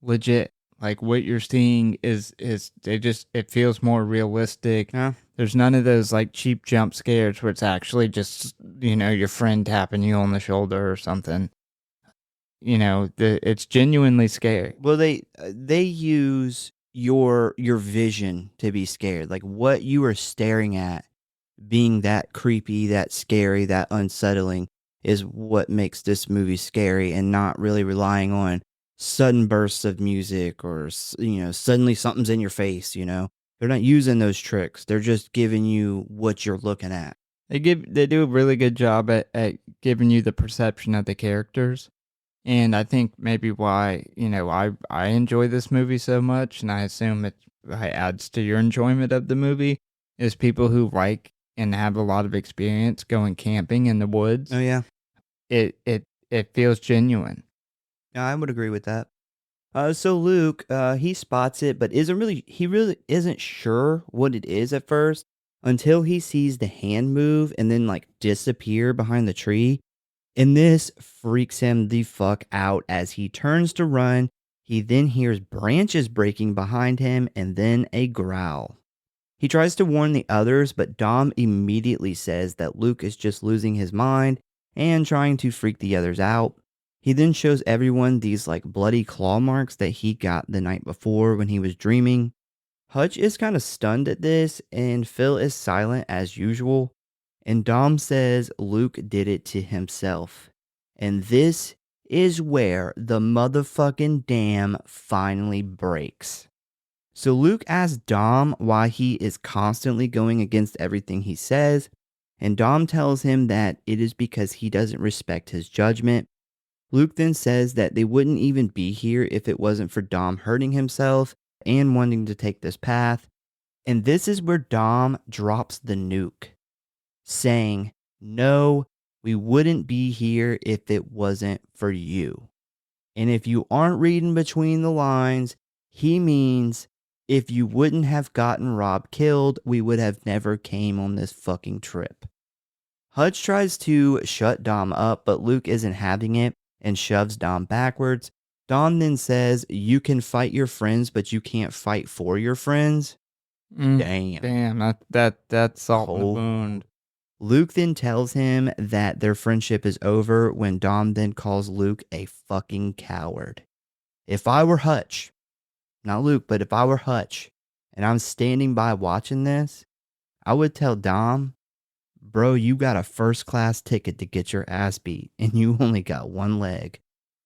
legit. Like what you're seeing is it feels more realistic. Yeah. There's none of those like cheap jump scares where it's actually just, your friend tapping you on the shoulder or something. It's genuinely scary. Well, they use your vision to be scared. Like what you are staring at being that creepy, that scary, that unsettling is what makes this movie scary, and not really relying on sudden bursts of music or, suddenly something's in your face, They're not using those tricks. They're just giving you what you're looking at. They do a really good job at giving you the perception of the characters. And I think maybe why, I enjoy this movie so much, and I assume it adds to your enjoyment of the movie, is people who like and have a lot of experience going camping in the woods. Oh yeah. It feels genuine. Yeah, I would agree with that. So Luke, he spots it, but he really isn't sure what it is at first until he sees the hand move and then like disappear behind the tree. And this freaks him the fuck out as he turns to run. He then hears branches breaking behind him and then a growl. He tries to warn the others, but Dom immediately says that Luke is just losing his mind and trying to freak the others out. He then shows everyone these like bloody claw marks that he got the night before when he was dreaming. Hutch is kind of stunned at this, and Phil is silent as usual. And Dom says Luke did it to himself. And this is where the motherfucking dam finally breaks. So Luke asks Dom why he is constantly going against everything he says, and Dom tells him that it is because he doesn't respect his judgment. Luke then says that they wouldn't even be here if it wasn't for Dom hurting himself and wanting to take this path. And this is where Dom drops the nuke, saying, "No, we wouldn't be here if it wasn't for you." And if you aren't reading between the lines, he means, if you wouldn't have gotten Rob killed, we would have never came on this fucking trip. Hutch tries to shut Dom up, but Luke isn't having it and shoves Dom backwards. Dom then says, "You can fight your friends, but you can't fight for your friends." Damn. That's salt in the Cold. wound. Luke then tells him that their friendship is over when Dom then calls Luke a fucking coward. If I were Hutch, not Luke, but if I were Hutch, and I'm standing by watching this, I would tell Dom, "Bro, you got a first class ticket to get your ass beat, and you only got one leg.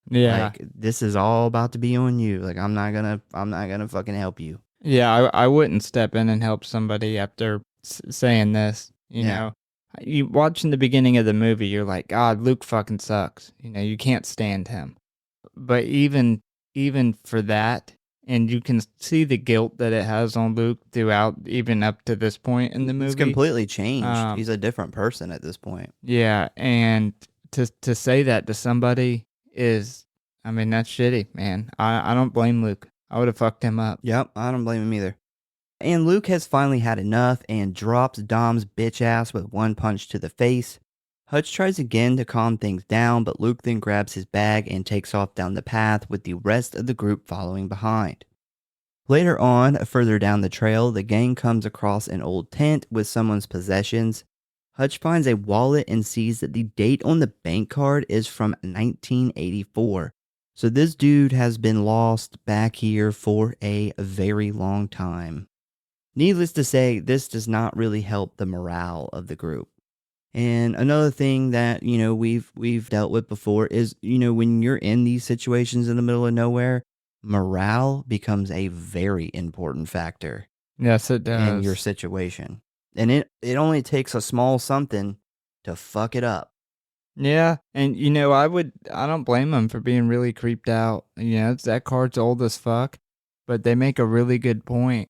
Yeah. Like, this is all about to be on you. Like, I'm not gonna fucking help you." Yeah, I wouldn't step in and help somebody after saying this, you Yeah. know. You watching the beginning of the movie, you're like, God, Luke fucking sucks. You can't stand him. But even for that, and you can see the guilt that it has on Luke throughout, even up to this point in the movie. He's completely changed. He's a different person at this point. Yeah, and to say that to somebody is, that's shitty, man. I don't blame Luke. I would have fucked him up. Yep, I don't blame him either. And Luke has finally had enough and drops Dom's bitch ass with one punch to the face. Hutch tries again to calm things down, but Luke then grabs his bag and takes off down the path with the rest of the group following behind. Later on, further down the trail, the gang comes across an old tent with someone's possessions. Hutch finds a wallet and sees that the date on the bank card is from 1984. So this dude has been lost back here for a very long time. Needless to say, this does not really help the morale of the group. And another thing that, we've dealt with before is, when you're in these situations in the middle of nowhere, morale becomes a very important factor Yes, it does. in your situation. And it only takes a small something to fuck it up. Yeah, and I don't blame them for being really creeped out. That card's old as fuck, but they make a really good point.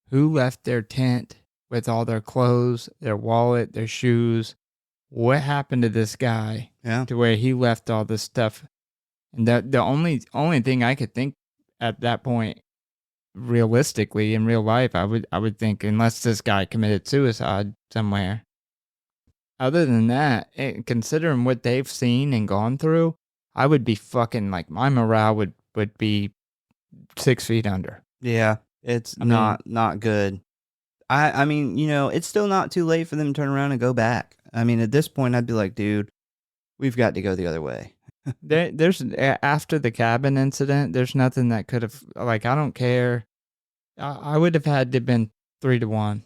Who left their tent with all their clothes, their wallet, their shoes? What happened to this guy? Yeah. To where he left all this stuff? And the only thing I could think at that point, realistically in real life, I would think, unless this guy committed suicide somewhere. Other than that, considering what they've seen and gone through, I would be fucking like, my morale would be 6 feet under. Yeah, it's not good. I mean, it's still not too late for them to turn around and go back. I mean, at this point, I'd be like, dude, we've got to go the other way. There's after the cabin incident, there's nothing that could have, I don't care. I would have had to have been 3-1.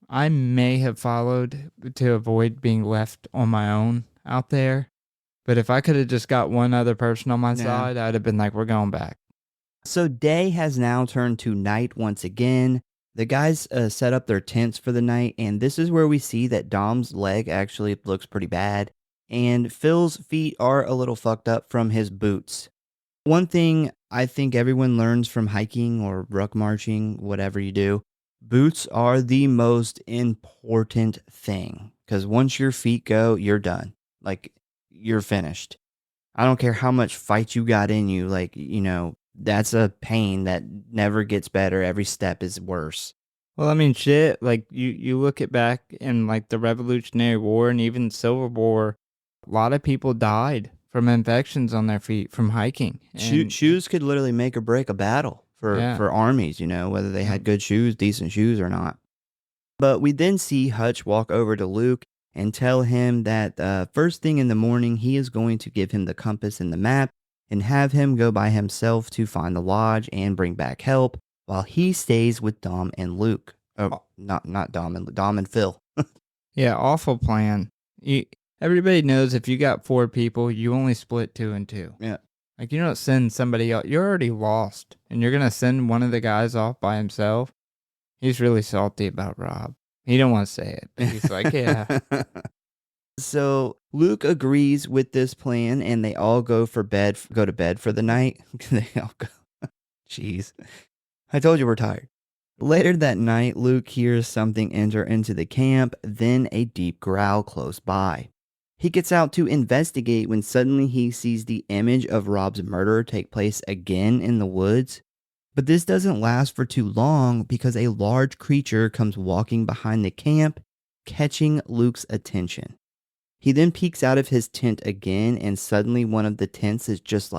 I may have followed to avoid being left on my own out there. But if I could have just got one other person on my side, I'd have been like, we're going back. So day has now turned to night once again. The guys set up their tents for the night, and this is where we see that Dom's leg actually looks pretty bad, and Phil's feet are a little fucked up from his boots. One thing I think everyone learns from hiking or ruck marching, whatever you do, boots are the most important thing, because once your feet go, you're done. Like, you're finished. I don't care how much fight you got in you, that's a pain that never gets better. Every step is worse. Well, I mean, shit, you look at back in the Revolutionary War and even Civil War, a lot of people died from infections on their feet from hiking. Shoes could literally make or break a battle for armies, whether they had good shoes, decent shoes or not. But we then see Hutch walk over to Luke and tell him that first thing in the morning, he is going to give him the compass and the map and have him go by himself to find the lodge and bring back help while he stays with Dom and Luke. Oh, not Dom and Phil. Yeah, awful plan. Everybody knows if you got 4 people, you only split 2 and 2. Yeah. You don't send somebody else. You're already lost, and you're going to send one of the guys off by himself. He's really salty about Rob. He don't want to say it, but he's like, yeah. So Luke agrees with this plan, and they all go to bed for the night. They all go. Jeez, I told you we're tired. Later that night, Luke hears something enter into the camp, then a deep growl close by. He gets out to investigate when suddenly he sees the image of Rob's murder take place again in the woods. But this doesn't last for too long because a large creature comes walking behind the camp, catching Luke's attention. He then peeks out of his tent again, and suddenly one of the tents is just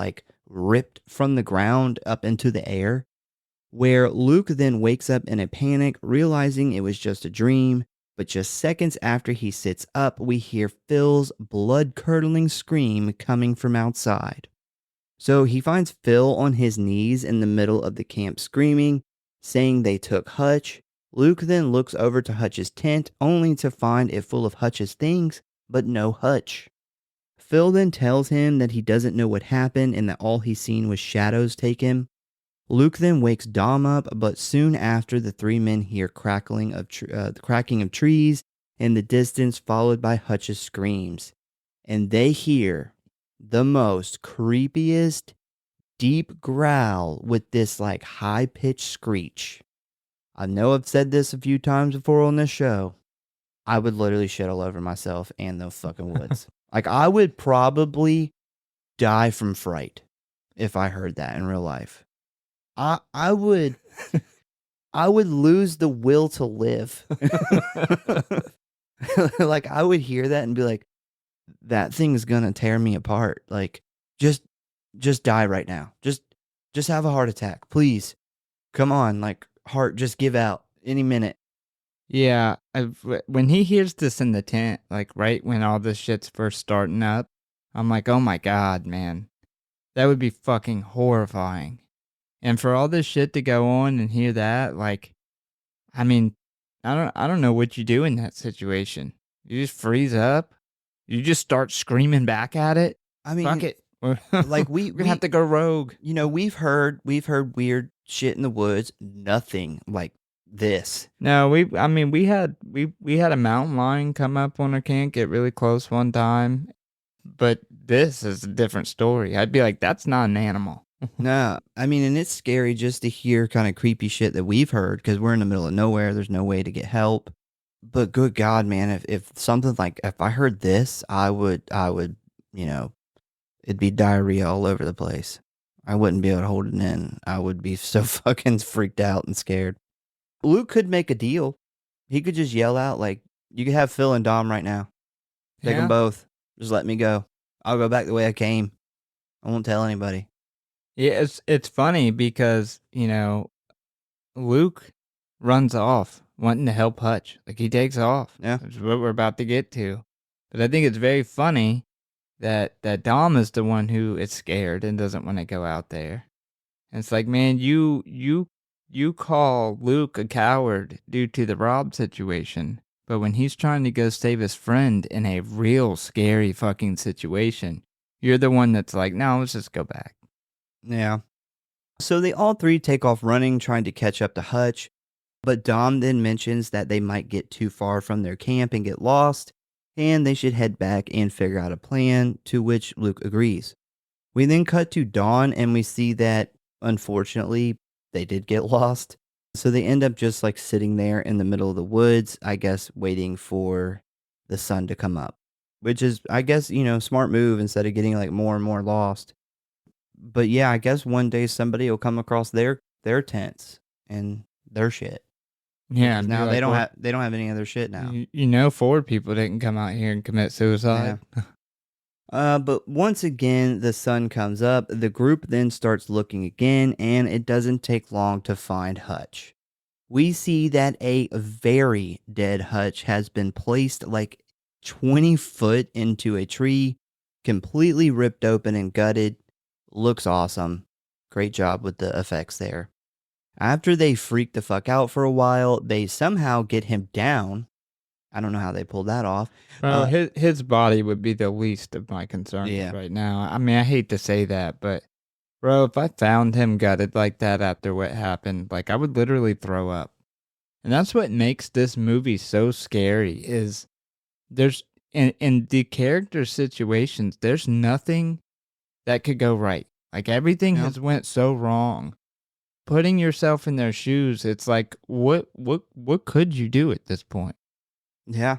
ripped from the ground up into the air, where Luke then wakes up in a panic, realizing it was just a dream. But just seconds after he sits up, we hear Phil's blood-curdling scream coming from outside. So he finds Phil on his knees in the middle of the camp screaming, saying they took Hutch. Luke then looks over to Hutch's tent, only to find it full of Hutch's things, but no Hutch. Phil then tells him that he doesn't know what happened and that all he's seen was shadows take him. Luke then wakes Dom up, but soon after, the 3 men hear the cracking of trees in the distance, followed by Hutch's screams. And they hear the most creepiest deep growl with this high-pitched screech. I know I've said this a few times before on this show. I would literally shit all over myself and the fucking woods. I would probably die from fright if I heard that in real life. I would I would lose the will to live. Like, I would hear that and be like, that thing's gonna tear me apart. Like, just die right now. Just have a heart attack, please. Come on, like, heart, just give out any minute. Yeah, when he hears this in the tent, like right when all this shit's first starting up, I'm like, oh my God, man. That would be fucking horrifying. And for all this shit to go on and hear that, like, I mean, I don't know what you do in that situation. You just freeze up? You just start screaming back at it? I mean, Fuck it. like, We're gonna have to go rogue. you know, we've heard weird shit in the woods. Nothing like this. No, we had a mountain lion come up on our camp, get really close one time, but this is a different story. I'd be like, that's not an animal. No, I mean, and it's scary just to hear kind of creepy shit that we've heard because we're in the middle of nowhere. There's no way to get help. But good God, man, if something like, if I heard this, I would, you know, it'd be diarrhea all over the place. I wouldn't be able to hold it in. I would be so fucking freaked out and scared. Luke could make a deal. He could just yell out, like, you could have Phil and Dom right now. Take them both. Just let me go. I'll go back the way I came. I won't tell anybody. Yeah, it's funny because, you know, Luke runs off wanting to help Hutch. Like, he takes off. Yeah. That's what we're about to get to. But I think it's very funny that Dom is the one who is scared and doesn't want to go out there. And it's like, man, you call Luke a coward due to the Rob situation. But when he's trying to go save his friend in a real scary fucking situation, you're the one that's like, no, let's just go back. Yeah. So they all three take off running, trying to catch up to Hutch. But Dom then mentions that they might get too far from their camp and get lost, and they should head back and figure out a plan, to which Luke agrees. We then cut to dawn, and we see that, unfortunately, they did get lost. So they end up just like sitting there in the middle of the woods, I guess, waiting for the sun to come up. Which is, I guess, you know, smart move instead of getting like more and more lost. But yeah, I guess one day somebody will come across their tents and their shit. Yeah, Because now like, they don't have any other shit now. You know, 4 people didn't come out here and commit suicide. Yeah. But once again, the sun comes up. The group then starts looking again, and it doesn't take long to find Hutch. We see that a very dead Hutch has been placed like 20 foot into a tree, completely ripped open and gutted. Looks awesome. Great job with the effects there. After they freak the fuck out for a while, they somehow get him down. I don't know how they pulled that off. Well, his body would be the least of my concerns right now. I mean, I hate to say that, but bro, if I found him gutted like that after what happened, like I would literally throw up. And that's what makes this movie so scary is there's in the character situations, there's nothing that could go right. Like everything has went so wrong. Putting yourself in their shoes, it's like what could you do at this point? Yeah.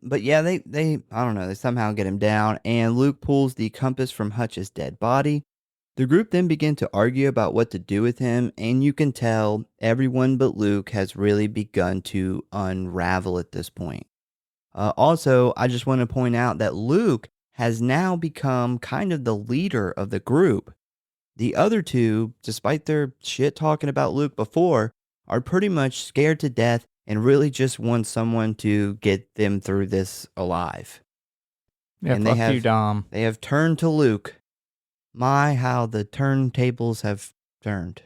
But yeah, they I don't know, they somehow get him down, and Luke pulls the compass from Hutch's dead body. The group then begin to argue about what to do with him, and you can tell everyone but Luke has really begun to unravel at this point. Also, I just want to point out that Luke has now become kind of the leader of the group. The other two, despite their shit talking about Luke before, are pretty much scared to death and really just want someone to get them through this alive. Yeah, and fuck you, Dom. They have turned to Luke. My, how the turntables have turned.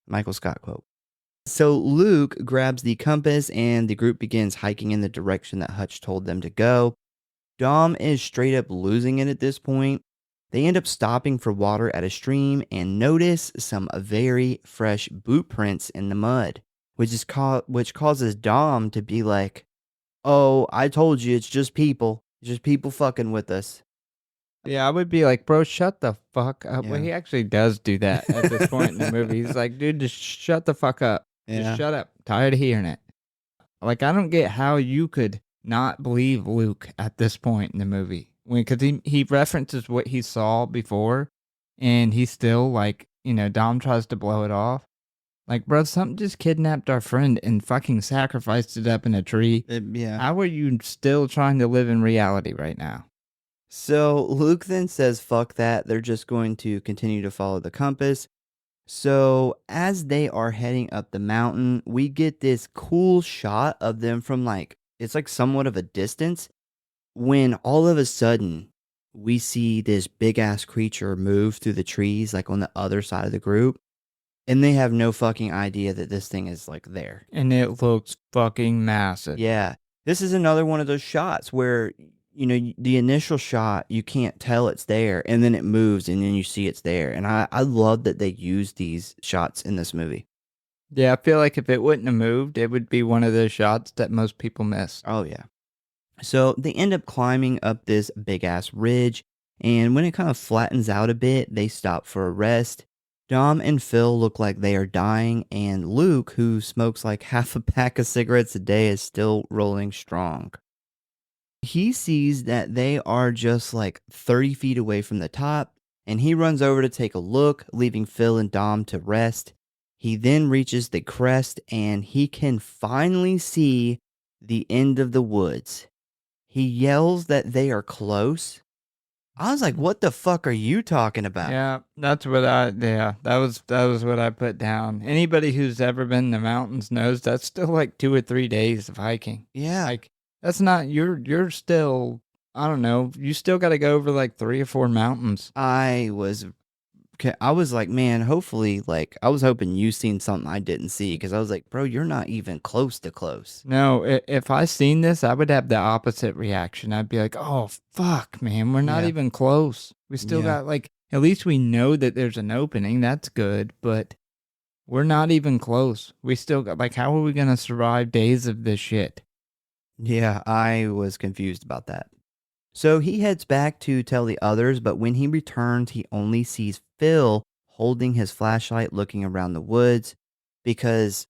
Michael Scott quote. So Luke grabs the compass and the group begins hiking in the direction that Hutch told them to go. Dom is straight up losing it at this point. They end up stopping for water at a stream and notice some very fresh boot prints in the mud, which causes Dom to be like, "Oh, I told you, it's just people. It's just people fucking with us." Yeah, I would be like, bro, shut the fuck up. Yeah. Well, he actually does do that at this point in the movie. He's like, dude, just shut the fuck up. Just shut up. Tired of hearing it. Like, I don't get how you could not believe Luke at this point in the movie. Because he references what he saw before, and he's still like, you know, Dom tries to blow it off. Like, bro, something just kidnapped our friend and fucking sacrificed it up in a tree. Yeah. How are you still trying to live in reality right now? So Luke then says, fuck that. They're just going to continue to follow the compass. So as they are heading up the mountain, we get this cool shot of them from it's like somewhat of a distance when all of a sudden we see this big ass creature move through the trees, like on the other side of the group. And they have no fucking idea that this thing is like there. And it looks fucking massive. Yeah. This is another one of those shots where, the initial shot, you can't tell it's there, and then it moves, and then you see it's there. And I love that they use these shots in this movie. Yeah, I feel like if it wouldn't have moved, it would be one of those shots that most people miss. Oh, yeah. So they end up climbing up this big-ass ridge, and when it kind of flattens out a bit, they stop for a rest. Dom and Phil look like they are dying, and Luke, who smokes like half a pack of cigarettes a day, is still rolling strong. He sees that they are just like 30 feet away from the top, and he runs over to take a look, leaving Phil and Dom to rest. He then reaches the crest, and he can finally see the end of the woods. He yells that they are close. I was like, what the fuck are you talking about? Yeah, that was what I put down. Anybody who's ever been in the mountains knows that's still like 2 or 3 days of hiking. Yeah. Like, that's not, you're still, I don't know, you still got to go over like 3 or 4 mountains. I was like, man, hopefully, I was hoping you seen something I didn't see, because I was like, bro, you're not even close to close. No, if I seen this, I would have the opposite reaction. I'd be like, oh, fuck, man, we're not Yeah. even close. We still Yeah. got, at least we know that there's an opening. That's good, but we're not even close. We still got, how are we going to survive days of this shit? Yeah, I was confused about that. So he heads back to tell the others, but when he returns, he only sees Phil holding his flashlight looking around the woods, because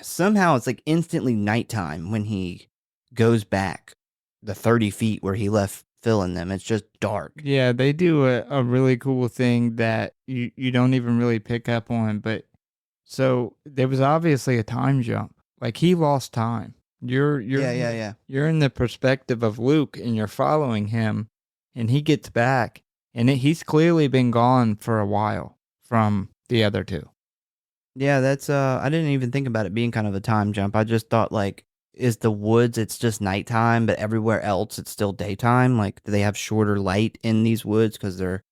somehow it's like instantly nighttime when he goes back the 30 feet where he left Phil and them. It's just dark. Yeah, they do a really cool thing that you don't even really pick up on, but so there was obviously a time jump. Like, he lost time. You're Yeah. You're in the perspective of Luke, and you're following him, and he gets back, and he's clearly been gone for a while from the other two. Yeah, that's I didn't even think about it being kind of a time jump. I just thought, is the woods, it's just nighttime, but everywhere else it's still daytime? Like, do they have shorter light in these woods because they're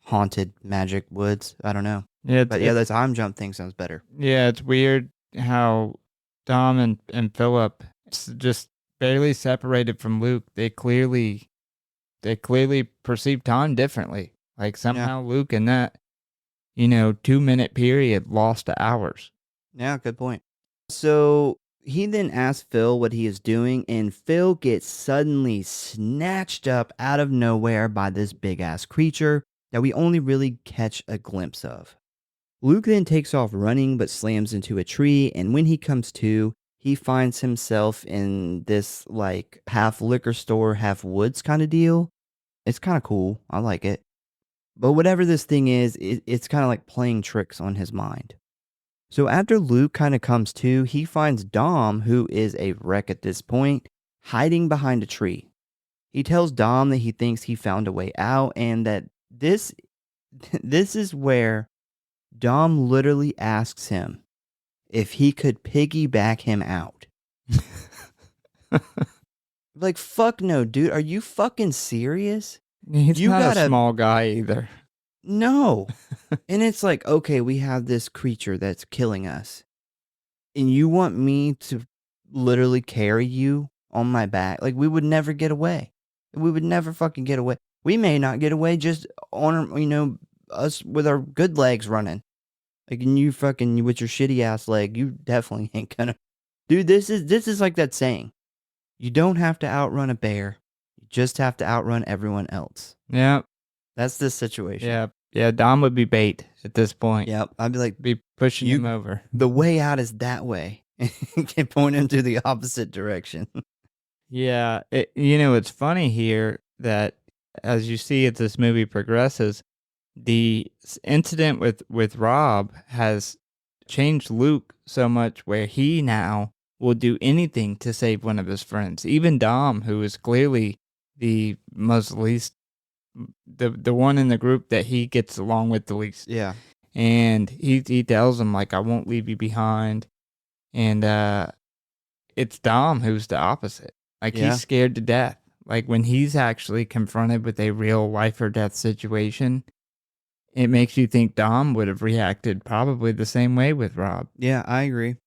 haunted magic woods? I don't know. Yeah, But yeah, the time jump thing sounds better. yeah, it's weird how Dom and Philip just barely separated from Luke. They clearly perceive time differently. Like, somehow Luke in that 2-minute period lost to hours. Yeah, good point. So he then asks Phil what he is doing, and Phil gets suddenly snatched up out of nowhere by this big ass creature that we only really catch a glimpse of. Luke then takes off running but slams into a tree, and when he comes to, he finds himself in this half liquor store, half woods kind of deal. It's kind of cool. I like it. But whatever this thing is, it's kind of like playing tricks on his mind. So after Luke kind of comes to, he finds Dom, who is a wreck at this point, hiding behind a tree. He tells Dom that he thinks he found a way out, and that this is where Dom literally asks him if he could piggyback him out. Like, fuck no, dude. Are you fucking serious? He's You not gotta- a small guy either. No. And it's like, okay, we have this creature that's killing us, and you want me to literally carry you on my back? Like, we would never get away. We would never fucking get away. We may not get away just on, us with our good legs running. Like, and you fucking, with your shitty ass leg, you definitely ain't gonna. Dude, this is like that saying. You don't have to outrun a bear. You just have to outrun everyone else. Yeah. That's this situation. Yeah. Yeah, Dom would be bait at this point. Yep. I'd be like, Be pushing You- him over. the way out is that way. Can point him to the opposite direction. Yeah, it's funny here that as you see as this movie progresses, the incident with Rob has changed Luke so much where he now will do anything to save one of his friends. Even Dom, who is clearly the most least, the one in the group that he gets along with the least. Yeah. And he tells him, like, I won't leave you behind. And it's Dom who's the opposite. Like, he's scared to death. Like, when he's actually confronted with a real life or death situation, it makes you think Dom would have reacted probably the same way with Rob. Yeah, I agree.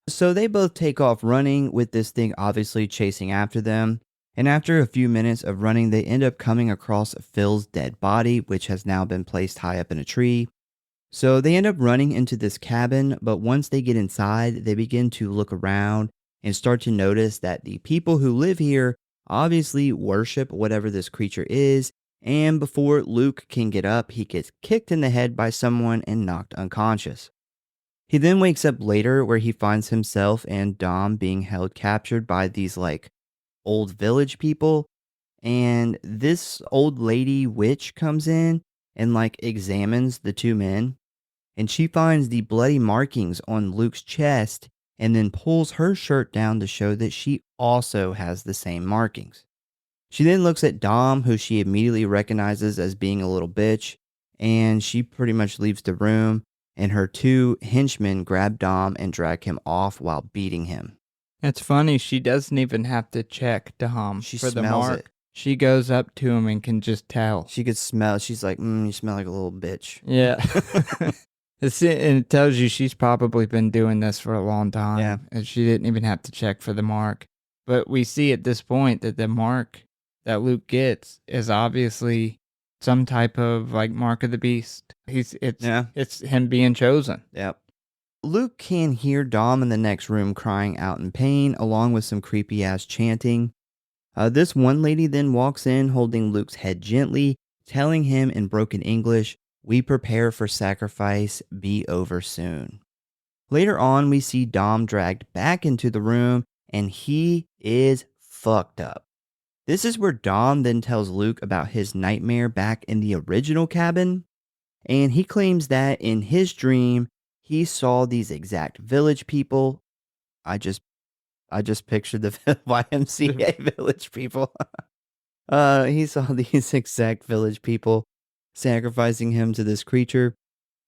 So they both take off running, with this thing obviously chasing after them. And after a few minutes of running, they end up coming across Phil's dead body, which has now been placed high up in a tree. So they end up running into this cabin, but once they get inside, they begin to look around and start to notice that the people who live here obviously worship whatever this creature is, and before Luke can get up, he gets kicked in the head by someone and knocked unconscious. He then wakes up later where he finds himself and Dom being held captured by these like old village people, and this old lady witch comes in and like examines the two men, and she finds the bloody markings on Luke's chest and then pulls her shirt down to show that she also has the same markings. She then looks at Dom, who she immediately recognizes as being a little bitch, and she pretty much leaves the room, and her two henchmen grab Dom and drag him off while beating him. It's funny, she doesn't even have to check Dom She for the smells mark. it. She goes up to him and can just tell. She could smell. She's like, you smell like a little bitch. Yeah. And it tells you she's probably been doing this for a long time. Yeah. And she didn't even have to check for the mark. But we see at this point that the mark that Luke gets is obviously some type of like mark of the beast. It's him being chosen. Yep. Luke can hear Dom in the next room crying out in pain, along with some creepy ass chanting. This one lady then walks in holding Luke's head gently, telling him in broken English, "We prepare for sacrifice, be over soon." Later on, we see Dom dragged back into the room, and he is fucked up. This is where Dom then tells Luke about his nightmare back in the original cabin, and he claims that in his dream, he saw these exact village people. I just pictured the YMCA village people. He saw these exact village people sacrificing him to this creature.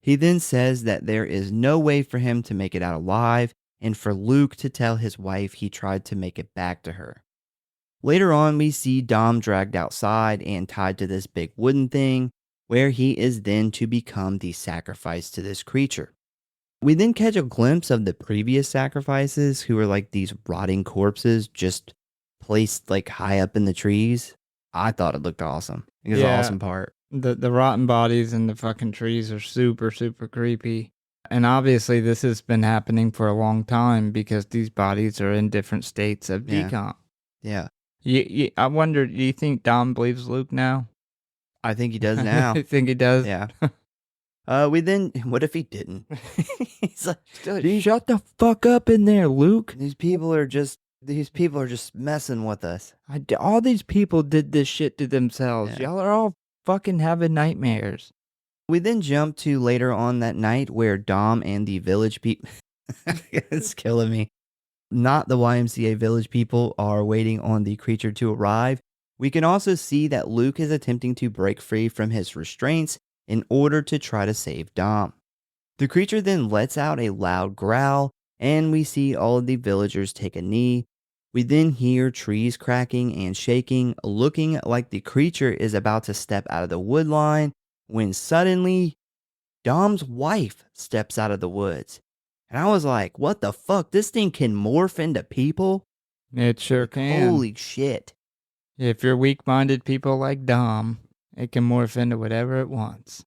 He then says that there is no way for him to make it out alive, and for Luke to tell his wife he tried to make it back to her. Later on, we see Dom dragged outside and tied to this big wooden thing, where he is then to become the sacrifice to this creature. We then catch a glimpse of the previous sacrifices, who are like these rotting corpses just placed like high up in the trees. I thought it looked awesome. It was an awesome part. The rotten bodies in the fucking trees are super, super creepy. And obviously this has been happening for a long time because these bodies are in different states of decomp. Yeah. I wonder, do you think Dom believes Luke now? I think he does now. I think he does? Yeah. What if he didn't? He's like, dude, shut the fuck up in there, Luke. These people are just messing with us. All these people did this shit to themselves. Yeah. Y'all are all fucking having nightmares. We then jump to later on that night where Dom and the village people, it's killing me. Not the YMCA village people are waiting on the creature to arrive. We can also see that Luke is attempting to break free from his restraints in order to try to save Dom. The creature then lets out a loud growl, and we see all of the villagers take a knee. We then hear trees cracking and shaking, looking like the creature is about to step out of the wood line, when suddenly Dom's wife steps out of the woods. And I was like, what the fuck? This thing can morph into people? It sure can. Holy shit. If you're weak-minded people like Dom, it can morph into whatever it wants.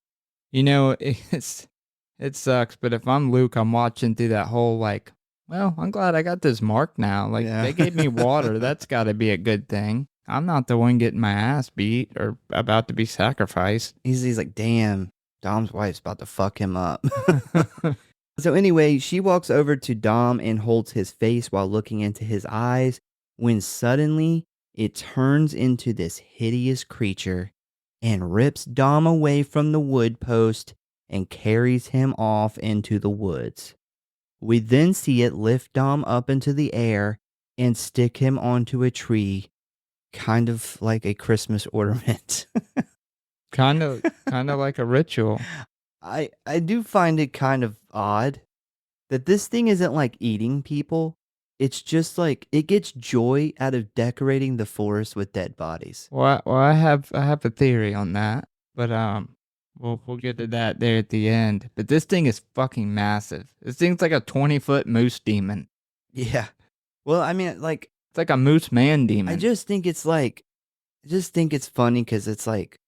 You know, it sucks, but if I'm Luke, I'm watching through that whole like, well, I'm glad I got this mark now. Like, they gave me water. That's got to be a good thing. I'm not the one getting my ass beat or about to be sacrificed. He's like, damn, Dom's wife's about to fuck him up. So anyway, she walks over to Dom and holds his face while looking into his eyes, when suddenly it turns into this hideous creature and rips Dom away from the wood post and carries him off into the woods. We then see it lift Dom up into the air and stick him onto a tree, kind of like a Christmas ornament. Kind of like a ritual. I do find it kind of odd that this thing isn't like eating people. It's just like it gets joy out of decorating the forest with dead bodies. Well, I have a theory on that, but we'll get to that there at the end. But this thing is fucking massive. This thing's like a 20-foot moose demon. Yeah. Well, I mean, like, It's like a moose man demon. I just think it's funny because it's like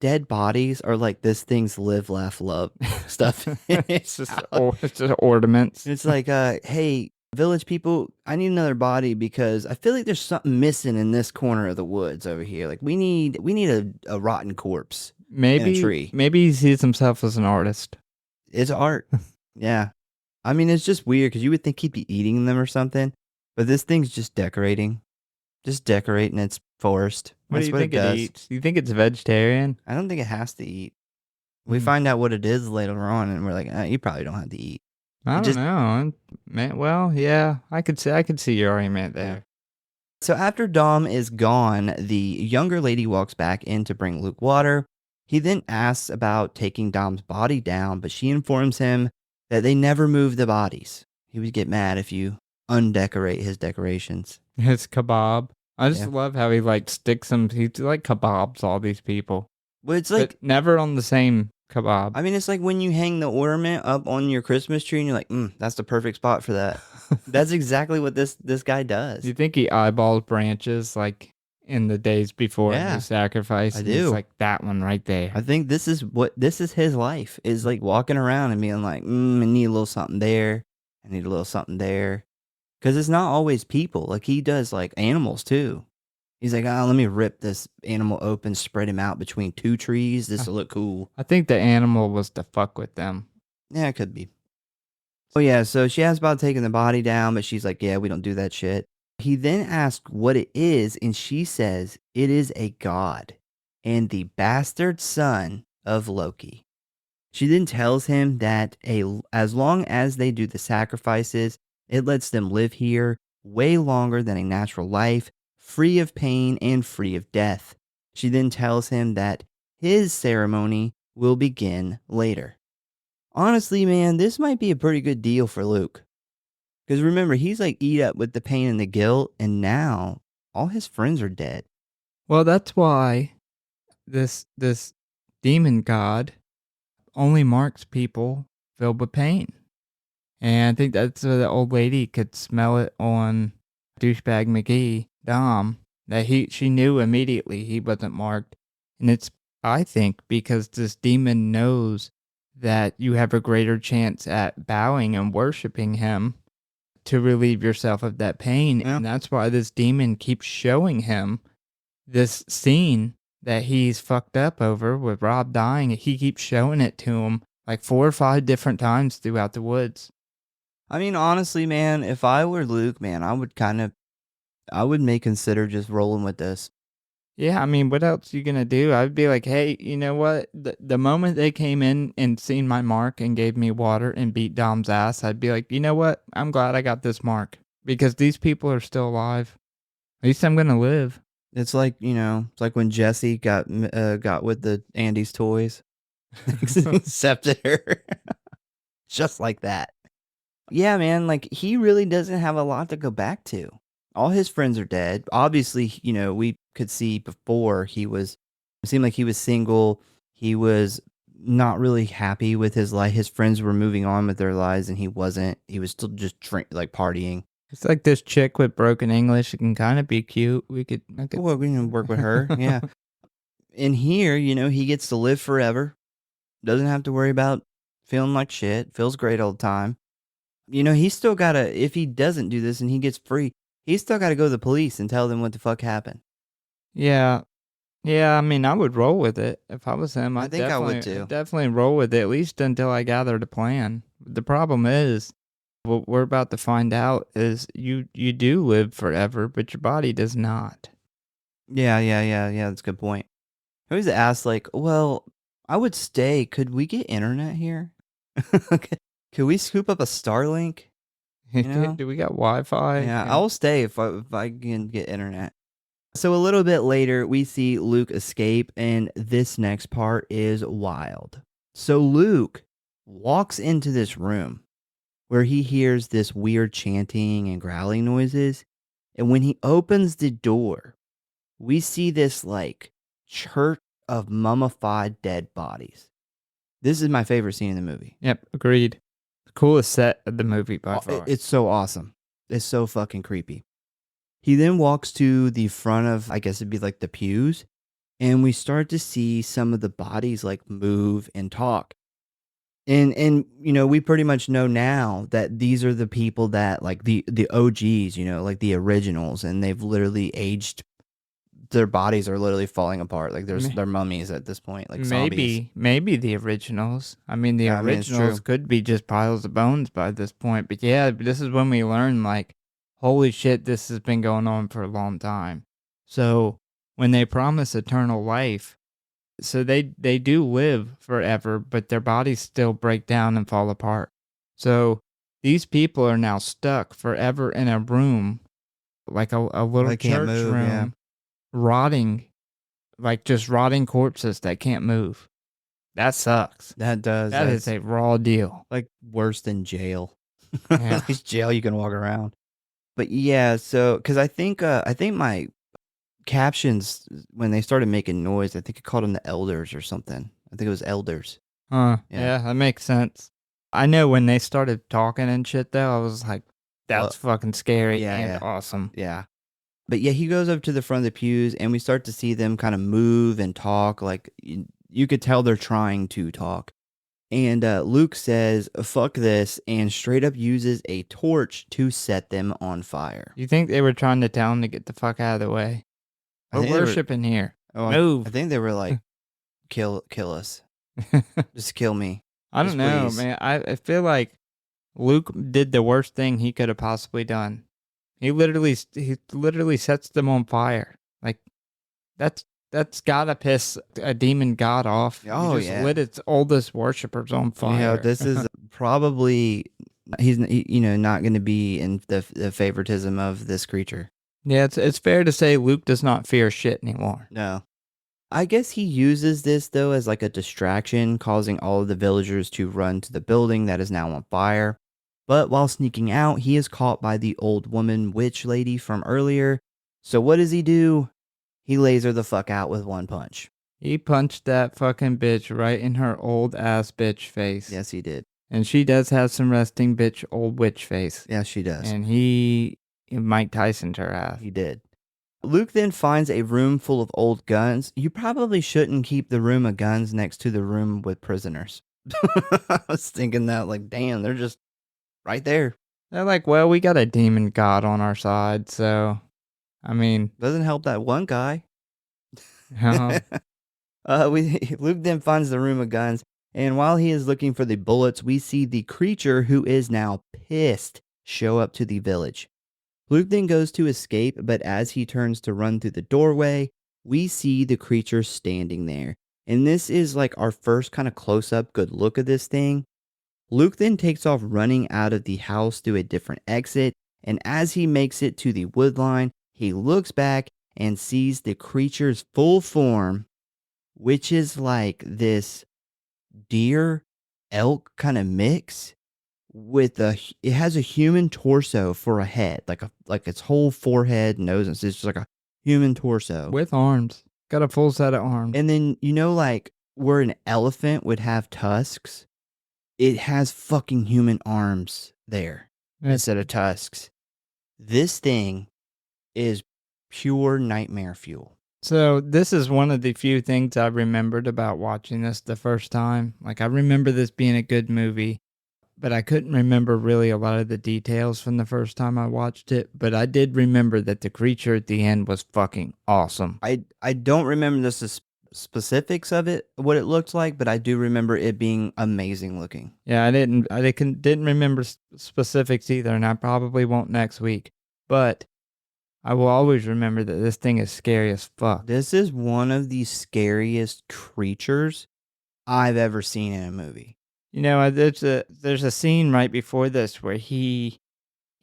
dead bodies are like this thing's live, laugh, love stuff. it's just ornaments. It's like, hey, village people, I need another body because I feel like there's something missing in this corner of the woods over here. Like we need a rotten corpse in a tree. Maybe he sees himself as an artist. It's art. Yeah. I mean, it's just weird because you would think he'd be eating them or something, but this thing's just decorating its forest. What That's do you what think it does. eats? Do you think it's vegetarian? I don't think it has to eat. We find out what it is later on, and we're like, you probably don't have to eat. I don't know. Man, well, yeah, I could see your argument there. So after Dom is gone, the younger lady walks back in to bring Luke water. He then asks about taking Dom's body down, but she informs him that they never move the bodies. He would get mad if you undecorate his decorations. His kebab. I just Yeah. love how he like sticks them. He like kebabs all these people, Well, it's like, but never on the same kebab. I mean, it's like when you hang the ornament up on your Christmas tree and you're like, that's the perfect spot for that. That's exactly what this guy does. You think he eyeballs branches like in the days before Yeah, the sacrifice? I and do. It's like that one right there. I think this is his life, is like walking around and being like, I need a little something there. I need a little something there. Because it's not always people. Like he does like animals too. He's like, let me rip this animal open, spread him out between two trees. This will look cool. I think the animal was to fuck with them. Yeah, it could be. Oh yeah, so she asks about taking the body down, but she's like, yeah, we don't do that shit. He then asks what it is, and she says it is a god and the bastard son of Loki. She then tells him that as long as they do the sacrifices, it lets them live here way longer than a natural life, free of pain and free of death. She then tells him that his ceremony will begin later. Honestly, man, this might be a pretty good deal for Luke. Because remember, he's like eat up with the pain and the guilt, and now all his friends are dead. Well, that's why this demon god only marks people filled with pain. And I think that's why the old lady could smell it on douchebag McGee, Dom, that she knew immediately he wasn't marked. And it's, I think, because this demon knows that you have a greater chance at bowing and worshiping him to relieve yourself of that pain. Yeah. And that's why this demon keeps showing him this scene that he's fucked up over with Rob dying. He keeps showing it to him like 4 or 5 different times throughout the woods. I mean, honestly, man, if I were Luke, man, I may consider just rolling with this. Yeah, I mean, what else are you going to do? I'd be like, hey, you know what? The moment they came in and seen my mark and gave me water and beat Dom's ass, I'd be like, you know what? I'm glad I got this mark because these people are still alive. At least I'm going to live. It's like, it's like when Jesse got with the Andy's toys. Accepted her. Just like that. Yeah, man, like he really doesn't have a lot to go back to. All his friends are dead. Obviously, we could see before it seemed like he was single. He was not really happy with his life. His friends were moving on with their lives and he wasn't. He was still just partying. It's like this chick with broken English. It can kind of be cute. Well, we can work with her. Yeah. In here, he gets to live forever. Doesn't have to worry about feeling like shit. Feels great all the time. He's still got to, if he doesn't do this and he gets free, he's still got to go to the police and tell them what the fuck happened. Yeah. Yeah, I mean, I would roll with it if I was him. I think I would too. I'd definitely roll with it, at least until I gathered a plan. The problem is, what we're about to find out is you do live forever, but your body does not. Yeah, that's a good point. I always ask, like, well, I would stay. Could we get internet here? Could we scoop up a Starlink? know? Do we got Wi-Fi? Yeah, I'll stay if I can get internet. So a little bit later, we see Luke escape, and this next part is wild. So Luke walks into this room where he hears this weird chanting and growling noises. And when he opens the door, we see this like church of mummified dead bodies. This is my favorite scene in the movie. Yep, agreed. Coolest set of the movie by far. It's so awesome. It's so fucking creepy. He then walks to the front of, I guess it'd be like the pews, and we start to see some of the bodies like move and talk. And you know, we pretty much know now that these are the people that like the OGs, you know, like the originals, and they've literally aged. Their bodies are literally falling apart. Like they're mummies at this point, like zombies. Maybe the originals. I mean, the Yeah, I mean, it's originals true. could be just piles of bones by this point. But yeah, this is when we learn, like, holy shit, this has been going on for a long time. So when they promise eternal life, so they do live forever, but their bodies still break down and fall apart. So these people are now stuck forever in a room, like a little They can't church move, room, yeah. rotting, like just rotting corpses that can't move. That sucks. That does. That is That's a raw deal. like worse than jail. Yeah. At least jail you can walk around. But yeah, so because I think my captions when they started making noise, I think it called them the elders or something. I think it was elders. Yeah, Yeah. that makes sense. I know when they started talking and shit, though, I was like, that's fucking scary yeah, and yeah. awesome. Yeah. But yeah, he goes up to the front of the pews, and we start to see them kind of move and talk. Like you could tell they're trying to talk. And Luke says, "Fuck this," and straight up uses a torch to set them on fire. You think they were trying to tell him to get the fuck out of the way? I We're think they were- worshiping here. Oh, Move. I think they were like, kill us. Just kill me. I don't Just know, please. man. I feel like Luke did the worst thing he could have possibly done. He literally sets them on fire. Like that's gotta piss a demon god off. Oh, He just yeah. lit its oldest worshippers on fire. You know, this is probably he's not going to be in the favoritism of this creature. Yeah, it's fair to say Luke does not fear shit anymore. No. I guess he uses this, though, as like a distraction, causing all of the villagers to run to the building that is now on fire. But while sneaking out, he is caught by the old woman witch lady from earlier. So what does he do? He lays her the fuck out with one punch. He punched that fucking bitch right in her old ass bitch face. Yes, he did. And she does have some resting bitch old witch face. Yes, she does. And he Mike Tyson'd her ass. He did. Luke then finds a room full of old guns. You probably shouldn't keep the room of guns next to the room with prisoners. I was thinking that, like, damn, they're just right there. They're like, well, we got a demon god on our side, so, I mean, Doesn't help that one guy. uh, Luke then finds the room of guns, and while he is looking for the bullets, we see the creature, who is now pissed, show up to the village. Luke then goes to escape, but as he turns to run through the doorway, we see the creature standing there. And this is like our first kind of close-up good look of this thing. Luke then takes off running out of the house through a different exit, and as he makes it to the wood line, he looks back and sees the creature's full form, which is like this deer elk kind of mix with it has a human torso for a head, like its whole forehead, nose, and it's just like a human torso with arms. Got a full set of arms. And then, like where an elephant would have tusks, it has fucking human arms there instead of tusks. This thing is pure nightmare fuel. So this is one of the few things I remembered about watching this the first time. Like, I remember this being a good movie, but I couldn't remember really a lot of the details from the first time I watched it. But I did remember that the creature at the end was fucking awesome. I don't remember the specifics of it, what it looked like, but I do remember it being amazing looking. Yeah, I didn't remember specifics either, and I probably won't next week. But I will always remember that this thing is scary as fuck. This is one of the scariest creatures I've ever seen in a movie. You know, there's a scene right before this where he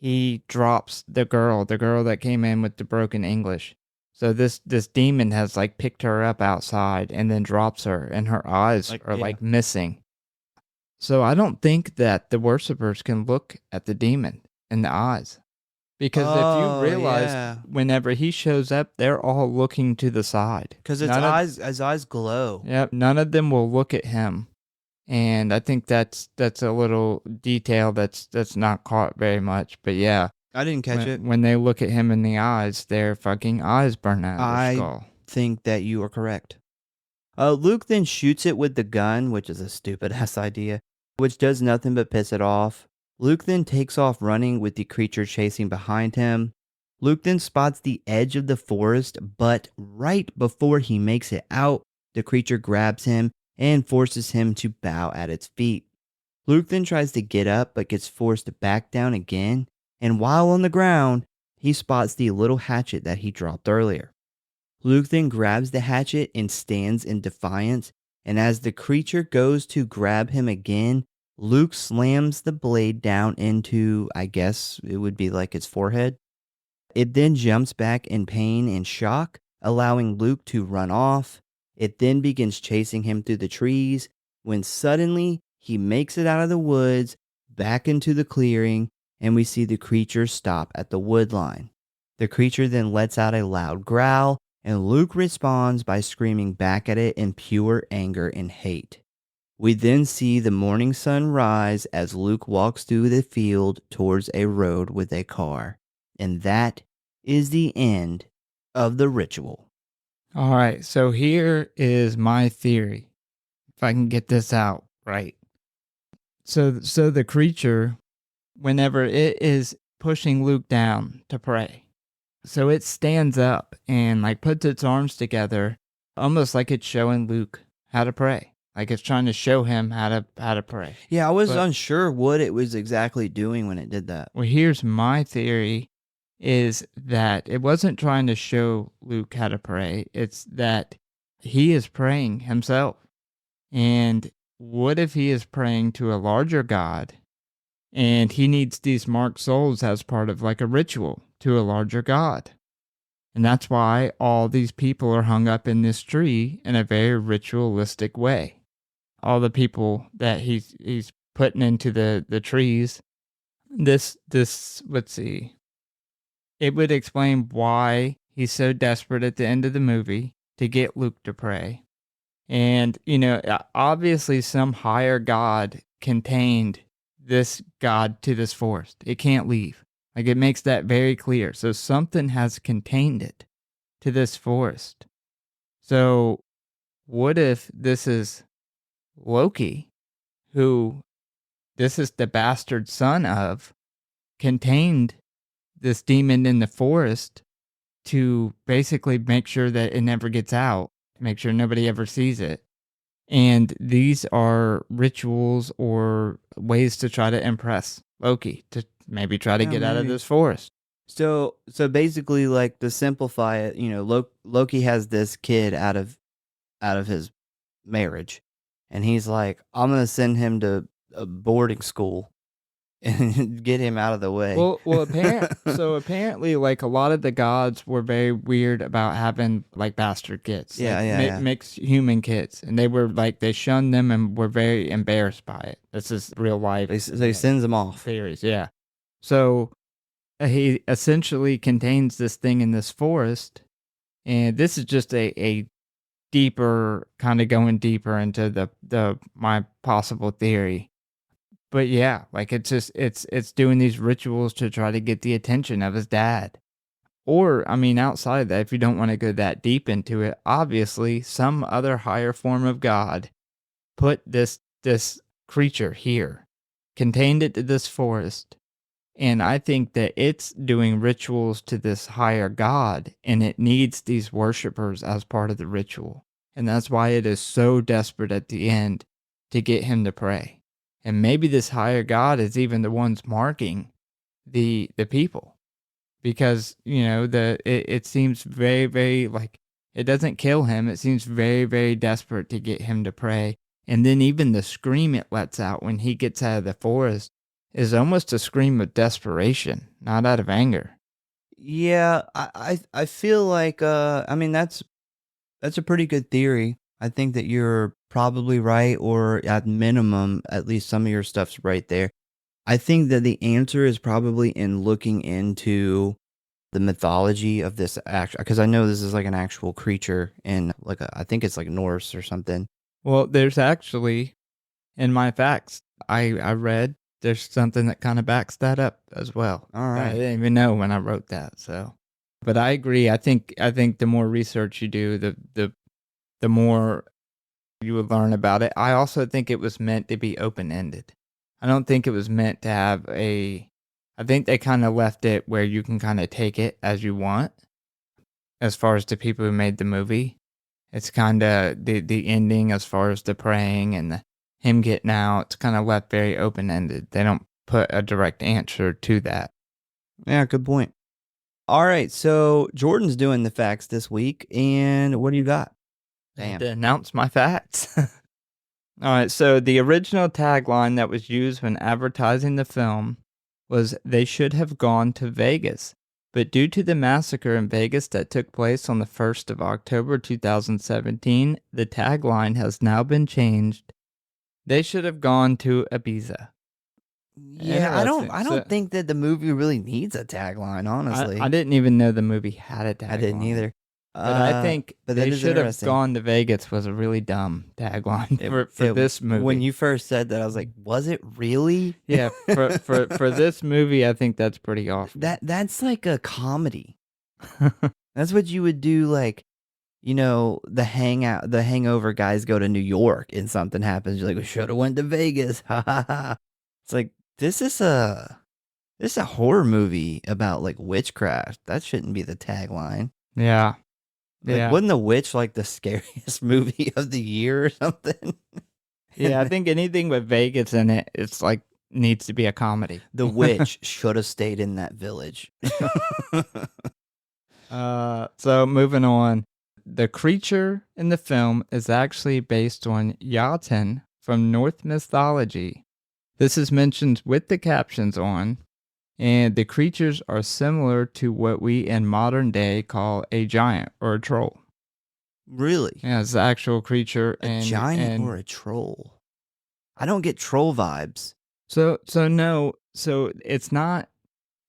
he drops the girl that came in with the broken English. So this demon has like picked her up outside and then drops her, and her eyes are like missing. So I don't think that the worshipers can look at the demon in the eyes. Because if you realize, whenever he shows up, they're all looking to the side. Because his eyes glow. Yep, none of them will look at him. And I think that's a little detail that's not caught very much. But yeah. I didn't catch it. When they look at him in the eyes, their fucking eyes burn out of their skull. I think that you are correct. Luke then shoots it with the gun, which is a stupid-ass idea, which does nothing but piss it off. Luke then takes off running with the creature chasing behind him. Luke then spots the edge of the forest, but right before he makes it out, the creature grabs him and forces him to bow at its feet. Luke then tries to get up, but gets forced back down again. And while on the ground, he spots the little hatchet that he dropped earlier. Luke then grabs the hatchet and stands in defiance, and as the creature goes to grab him again, Luke slams the blade down into, I guess it would be like its forehead. It then jumps back in pain and shock, allowing Luke to run off. It then begins chasing him through the trees, when suddenly he makes it out of the woods, back into the clearing, and we see the creature stop at the wood line. The creature then lets out a loud growl, and Luke responds by screaming back at it in pure anger and hate. We then see the morning sun rise as Luke walks through the field towards a road with a car. And that is the end of the ritual. All right, so here is my theory, if I can get this out right. So the creature, whenever it is pushing Luke down to pray, so it stands up and like puts its arms together, almost like it's showing Luke how to pray. Like it's trying to show him how to pray. Yeah, I was unsure what it was exactly doing when it did that. Well, here's my theory, is that it wasn't trying to show Luke how to pray. It's that he is praying himself. And what if he is praying to a larger God, and he needs these marked souls as part of like a ritual to a larger God? And that's why all these people are hung up in this tree in a very ritualistic way. All the people that he's putting into the trees. This let's see. It would explain why he's so desperate at the end of the movie to get Luke to pray. And, obviously some higher God contained this God to this forest. It can't leave. Like, it makes that very clear. So something has contained it to this forest. So what if this is Loki, who this is the bastard son of, contained this demon in the forest to basically make sure that it never gets out, make sure nobody ever sees it. And these are rituals or ways to try to impress Loki, to maybe try to get out of this forest. So basically, like, to simplify it, Loki has this kid out of his marriage, and he's like, I'm gonna send him to a boarding school and get him out of the way. Well, apparently, like, a lot of the gods were very weird about having like bastard kids, mixed human kids, and they were like, they shunned them and were very embarrassed by it. This is real life. So he sends them off. Theories, yeah. So he essentially contains this thing in this forest, and this is just a deeper, kind of going deeper into my possible theory. But yeah, like, it's doing these rituals to try to get the attention of his dad. Or, I mean, outside of that, if you don't want to go that deep into it, obviously some other higher form of God put this creature here, contained it to this forest, and I think that it's doing rituals to this higher God, and it needs these worshipers as part of the ritual. And that's why it is so desperate at the end to get him to pray. And maybe this higher God is even the ones marking the people, because it seems very, very, like, it doesn't kill him. It seems very, very desperate to get him to pray. And then even the scream it lets out when he gets out of the forest is almost a scream of desperation, not out of anger. Yeah, I feel like I mean that's a pretty good theory. I think that you're probably right, or at minimum, at least some of your stuff's right there. I think that the answer is probably in looking into the mythology of this actual, because I know this is like an actual creature in like I think it's like Norse or something. Well, there's actually, in my facts, I read, there's something that kind of backs that up as well. All I right. didn't even know when I wrote that. So, but I agree. I think the more research you do, the more you would learn about it. I also think it was meant to be open ended. I don't think it was meant to have a. I think they kind of left it where you can kind of take it as you want. As far as the people who made the movie, it's kind of the ending as far as the praying and him getting out. It's kind of left very open ended. They don't put a direct answer to that. Yeah, good point. All right, so Jordan's doing the facts this week, and what do you got? I had to announce my facts. All right, so the original tagline that was used when advertising the film was "They should have gone to Vegas." But due to the massacre in Vegas that took place on the 1st of October 2017, the tagline has now been changed. They should have gone to Ibiza. Yeah, I don't So- think that the movie really needs a tagline, honestly. I didn't even know the movie had a tagline. I didn't either. But I think but that They is should have interesting. gone to Vegas was a really dumb tagline for this movie. When you first said that, I was like, was it really? Yeah, for this movie, I think that's pretty awful. That's like a comedy. That's what you would do, like, you know, the hangover guys go to New York and something happens. You're like, we should have went to Vegas. Ha ha ha. It's like, this is a horror movie about like witchcraft. That shouldn't be the tagline. Yeah. Like, Yeah. wasn't The Witch like the scariest movie of the year or something? Yeah, I think anything with Vegas in it, it's like needs to be a comedy. The witch should have stayed in that village. So moving on. The creature in the film is actually based on Jotun from Norse mythology. This is mentioned with the captions on, and the creatures are similar to what we in modern day call a giant or a troll. Really? Yeah, it's the actual creature. A giant or a troll? I don't get troll vibes. So it's not.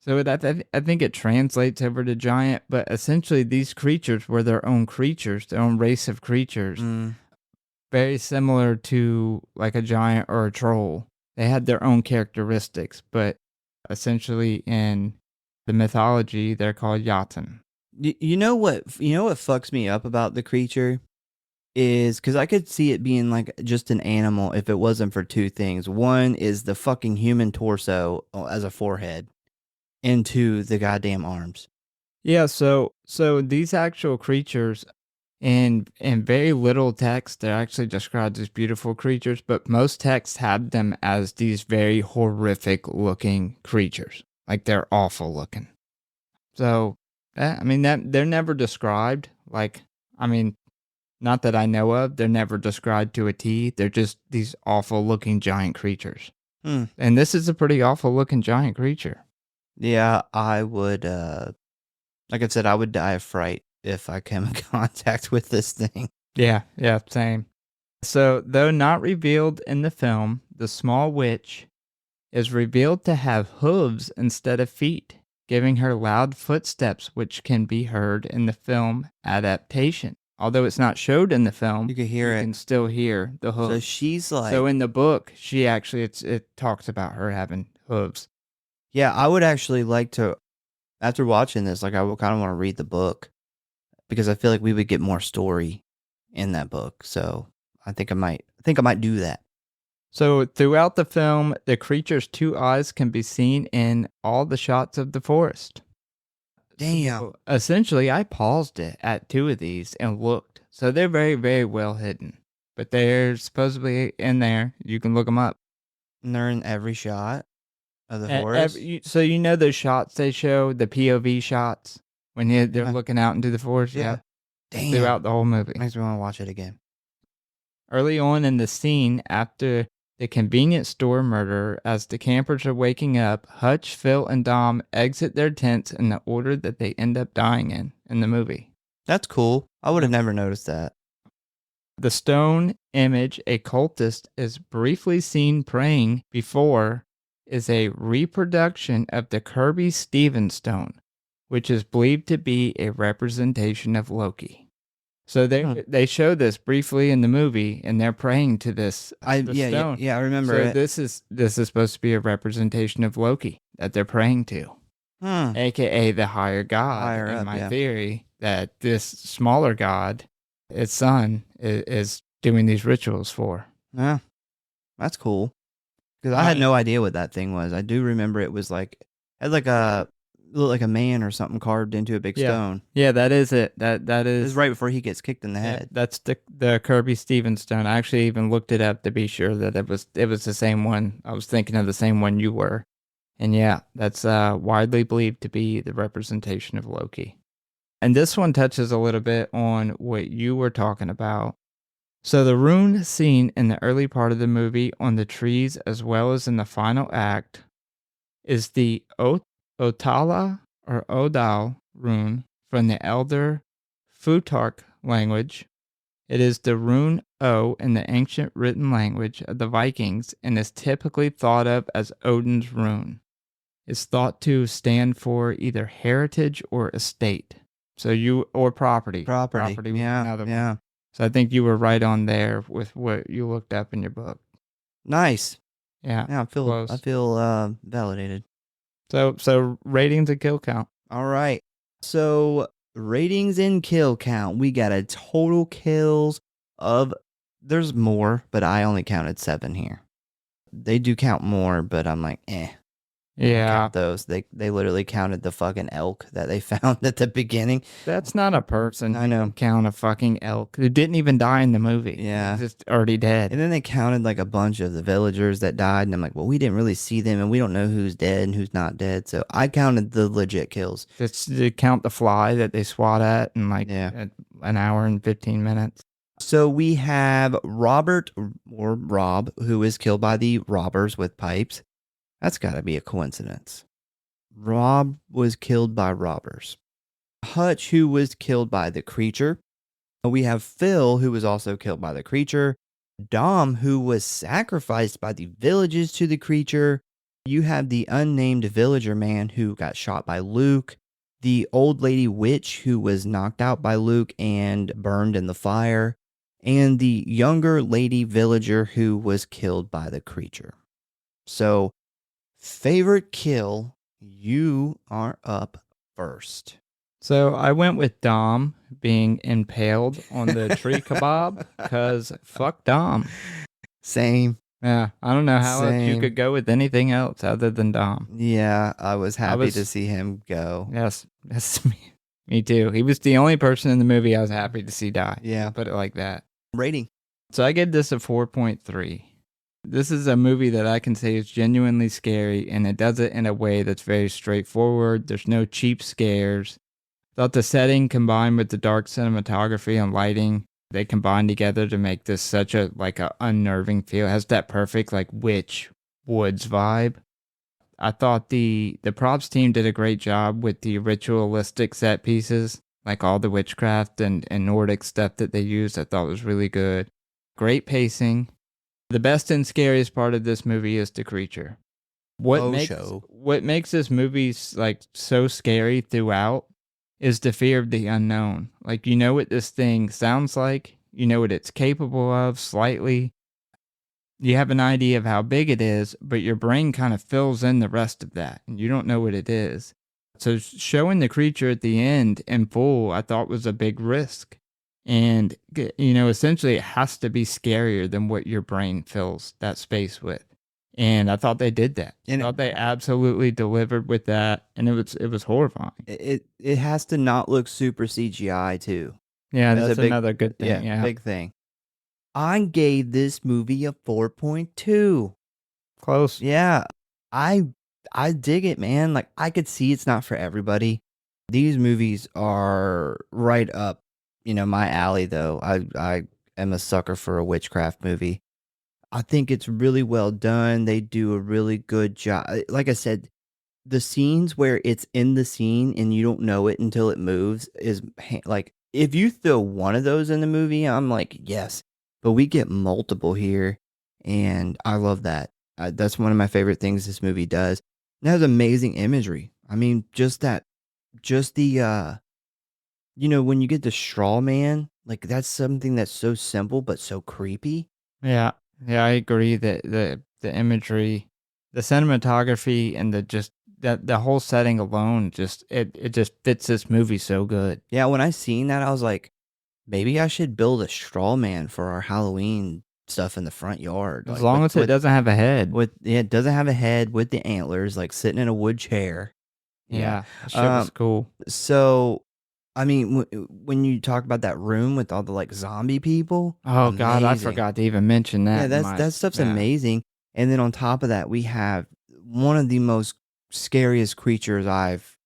So I think it translates over to giant, but essentially these creatures were their own creatures, their own race of creatures, very similar to like a giant or a troll. They had their own characteristics, but essentially in the mythology, they're called Jotun. You know what fucks me up about the creature is because I could see it being like just an animal if it wasn't for two things. One is the fucking human torso as a forehead, and two, the goddamn arms. Yeah, so these actual creatures, in very little text, they're actually described as beautiful creatures, but most texts have them as these very horrific looking creatures. Like they're awful looking. So, I mean, that they're never described. Like, I mean, not that I know of, they're never described to a T. They're just these awful looking giant creatures. And this is a pretty awful looking giant creature. Yeah, I would, like I said, I would die of fright if I came in contact with this thing. Yeah, same. So, though not revealed in the film, the small witch is revealed to have hooves instead of feet, giving her loud footsteps, which can be heard in the film adaptation. Although it's not showed in the film, You can hear it. can still hear the hooves. So she's like, So in the book, she actually it talks about her having hooves. yeah, I would actually like to, after watching this, like I would kind of want to read the book because I feel like we would get more story in that book. So I think I might do that. So throughout the film, the creature's two eyes can be seen in all the shots of the forest. Damn. So essentially, I paused it at two of these and looked. So they're very, very well hidden. But they're supposedly in there. You can look them up. And they're in every shot of the forest. So you know those shots they show, the POV shots, when they're looking out into the forest? Yeah. Damn. Throughout the whole movie. Makes me want to watch it again. Early on in the scene, after the convenience store murderer. As the campers are waking up, Hutch, Phil, and Dom exit their tents in the order that they end up dying in the movie. That's cool. I would have never noticed that. The stone image a cultist is briefly seen praying before is a reproduction of the Kirby Stevens stone, which is believed to be a representation of Loki. So they show this briefly in the movie, and they're praying to this stone. Yeah, I remember So it. this is supposed to be a representation of Loki that they're praying to, aka the higher god. Higher in up, my yeah. theory that this smaller god, its son, is doing these rituals for. Yeah, that's cool. Because I had no idea what that thing was. I do remember it was like, had like looked like a man or something carved into a big stone. Yeah, that is it. That It is was right before he gets kicked in the yeah, head. that's the Kirby Stevens stone. I actually even looked it up to be sure that it was the same one. I was thinking of the same one you were. And yeah, that's widely believed to be the representation of Loki. And this one touches a little bit on what you were talking about. So the rune seen in the early part of the movie on the trees as well as in the final act is the Otala or Odal rune from the Elder Futhark language. It is the rune O in the ancient written language of the Vikings and is typically thought of as Odin's rune. It's thought to stand for either heritage or estate. Or property. Property. Yeah. Yeah. So I think you were right on there with what you looked up in your book. Nice. Yeah. Yeah, I feel validated. So ratings and kill count. All right. So ratings and kill count. We got a total kills of, there's more, but I only counted 7 here. They do count more, but I'm like, Yeah. Count those. They literally counted the fucking elk that they found at the beginning. That's not a person. I know. You count a fucking elk who didn't even die in the movie. Yeah. He's just already dead. And then they counted like a bunch of the villagers that died, and I'm like, well, we didn't really see them, and we don't know who's dead and who's not dead. So I counted the legit kills. To count the fly that they swat at in like an hour and 15 minutes. So we have Robert, or Rob, who is killed by the robbers with pipes. That's got to be a coincidence. Rob was killed by robbers. Hutch, who was killed by the creature. We have Phil, who was also killed by the creature. Dom, who was sacrificed by the villages to the creature. You have the unnamed villager man who got shot by Luke. The old lady witch who was knocked out by Luke and burned in the fire. And the younger lady villager who was killed by the creature. So, favorite kill, you are up first. So I went with Dom being impaled on the tree kebab because fuck Dom. Same. Yeah, I don't know how else you Same. could go with anything else other than Dom. Yeah, I was happy to see him go. Yes, that's me. Me too. He was the only person in the movie I was happy to see die. Yeah. Put it like that. Rating. So I gave this a 4.3. This is a movie that I can say is genuinely scary, and it does it in a way that's very straightforward. There's no cheap scares. Thought the setting combined with the dark cinematography and lighting, they combine together to make this such a unnerving feel. It has that perfect witch woods vibe. I thought the props team did a great job with the ritualistic set pieces, like all the witchcraft and Nordic stuff that they used. I thought was really good. Great pacing. The best and scariest part of this movie is the creature. What makes this movie so scary throughout is the fear of the unknown. You know what this thing sounds like, you know what it's capable of slightly. You have an idea of how big it is, but your brain kind of fills in the rest of that, and you don't know what it is. So showing the creature at the end in full, I thought was a big risk. And, essentially it has to be scarier than what your brain fills that space with. And I thought they did that. I thought they absolutely delivered with that. And it was horrifying. It has to not look super CGI too. Yeah, that's another good thing. Yeah, big thing. I gave this movie a 4.2. Close. Yeah, I dig it, man. I could see it's not for everybody. These movies are right up, my alley, though. I am a sucker for a witchcraft movie. I think it's really well done. They do a really good job. Like I said, the scenes where it's in the scene and you don't know it until it moves is like, if you throw one of those in the movie, I'm like, yes. But we get multiple here, and I love that. That's one of my favorite things this movie does. It has amazing imagery. I mean, just the when you get the straw man, like that's something that's so simple but so creepy. Yeah, yeah, I agree that the imagery, the cinematography, and the whole setting alone it just fits this movie so good. Yeah, when I seen that, I was like, maybe I should build a straw man for our Halloween stuff in the front yard. As Like long as it doesn't have a head. it doesn't have a head with the antlers, like sitting in a wood chair. Yeah, that shit was cool. So, I mean, when you talk about that room with all the like zombie people, Oh God, I amazing. forgot to even mention that. Yeah, that stuff's yeah. amazing. And then on top of that, we have one of the most scariest creatures I've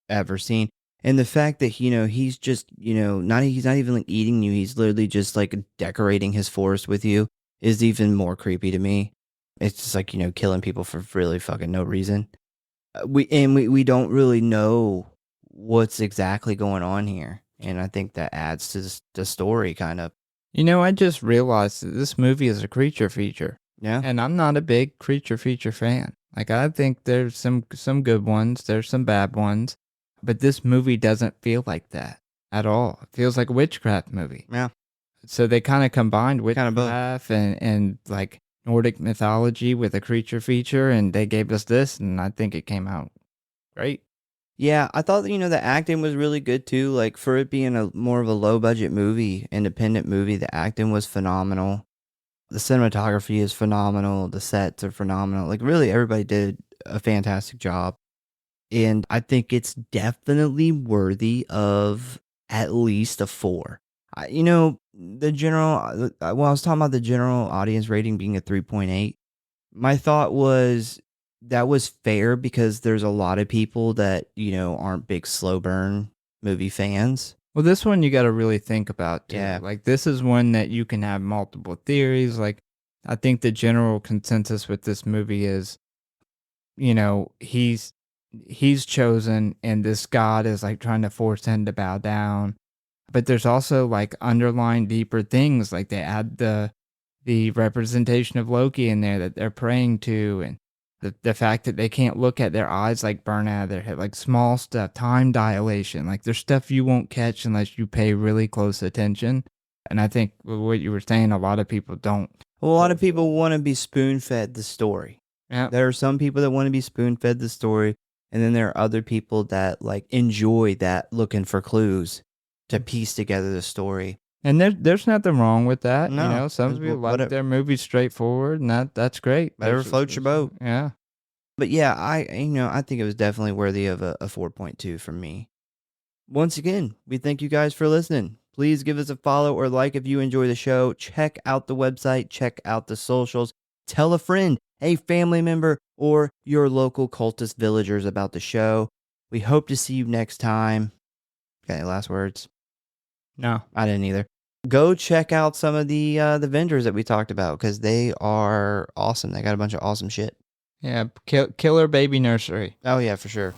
ever seen. And the fact that, he's just, he's not even like eating you. He's literally just like decorating his forest with you is even more creepy to me. It's just like, killing people for really fucking no reason. We don't really know what's exactly going on here. And I think that adds to the story kind of. I just realized that this movie is a creature feature. Yeah. And I'm not a big creature feature fan. Like, I think there's some good ones, there's some bad ones, but this movie doesn't feel like that at all. It feels like a witchcraft movie. Yeah. So they kind of combined witchcraft and like Nordic mythology with a creature feature, and they gave us this, and I think it came out great. Yeah, I thought the acting was really good too. Like for it being a more of a low budget movie, independent movie, the acting was phenomenal. The cinematography is phenomenal. The sets are phenomenal. Like really everybody did a fantastic job. And I think it's definitely worthy of at least a 4. The general I was talking about the general audience rating being a 3.8. My thought was that was fair because there's a lot of people that, aren't big slow burn movie fans. Well, this one you got to really think about too. Yeah. Like this is one that you can have multiple theories. Like I think the general consensus with this movie is, he's chosen and this god is like trying to force him to bow down. But there's also like underlying deeper things. Like they add the representation of Loki in there that they're praying to, and the fact that they can't look at their eyes like burn out of their head, like small stuff, time dilation, like there's stuff you won't catch unless you pay really close attention. And I think what you were saying, a lot of people don't. Well, a lot of people want to be spoon-fed the story. Yeah. There are some people that want to be spoon-fed the story, and then there are other people that like enjoy that looking for clues to piece together the story. And there's nothing wrong with that. No, Some people like their movies straightforward, and that's great. Whatever floats your boat. Yeah. But yeah, I think it was definitely worthy of a 4.2 from me. Once again, we thank you guys for listening. Please give us a follow or like if you enjoy the show. Check out the website, check out the socials. Tell a friend, a family member, or your local cultist villagers about the show. We hope to see you next time. Got any last words? No. I didn't either. Go check out some of the vendors that we talked about because they are awesome. They got a bunch of awesome shit. Yeah, Killer Baby Nursery. Oh yeah, for sure.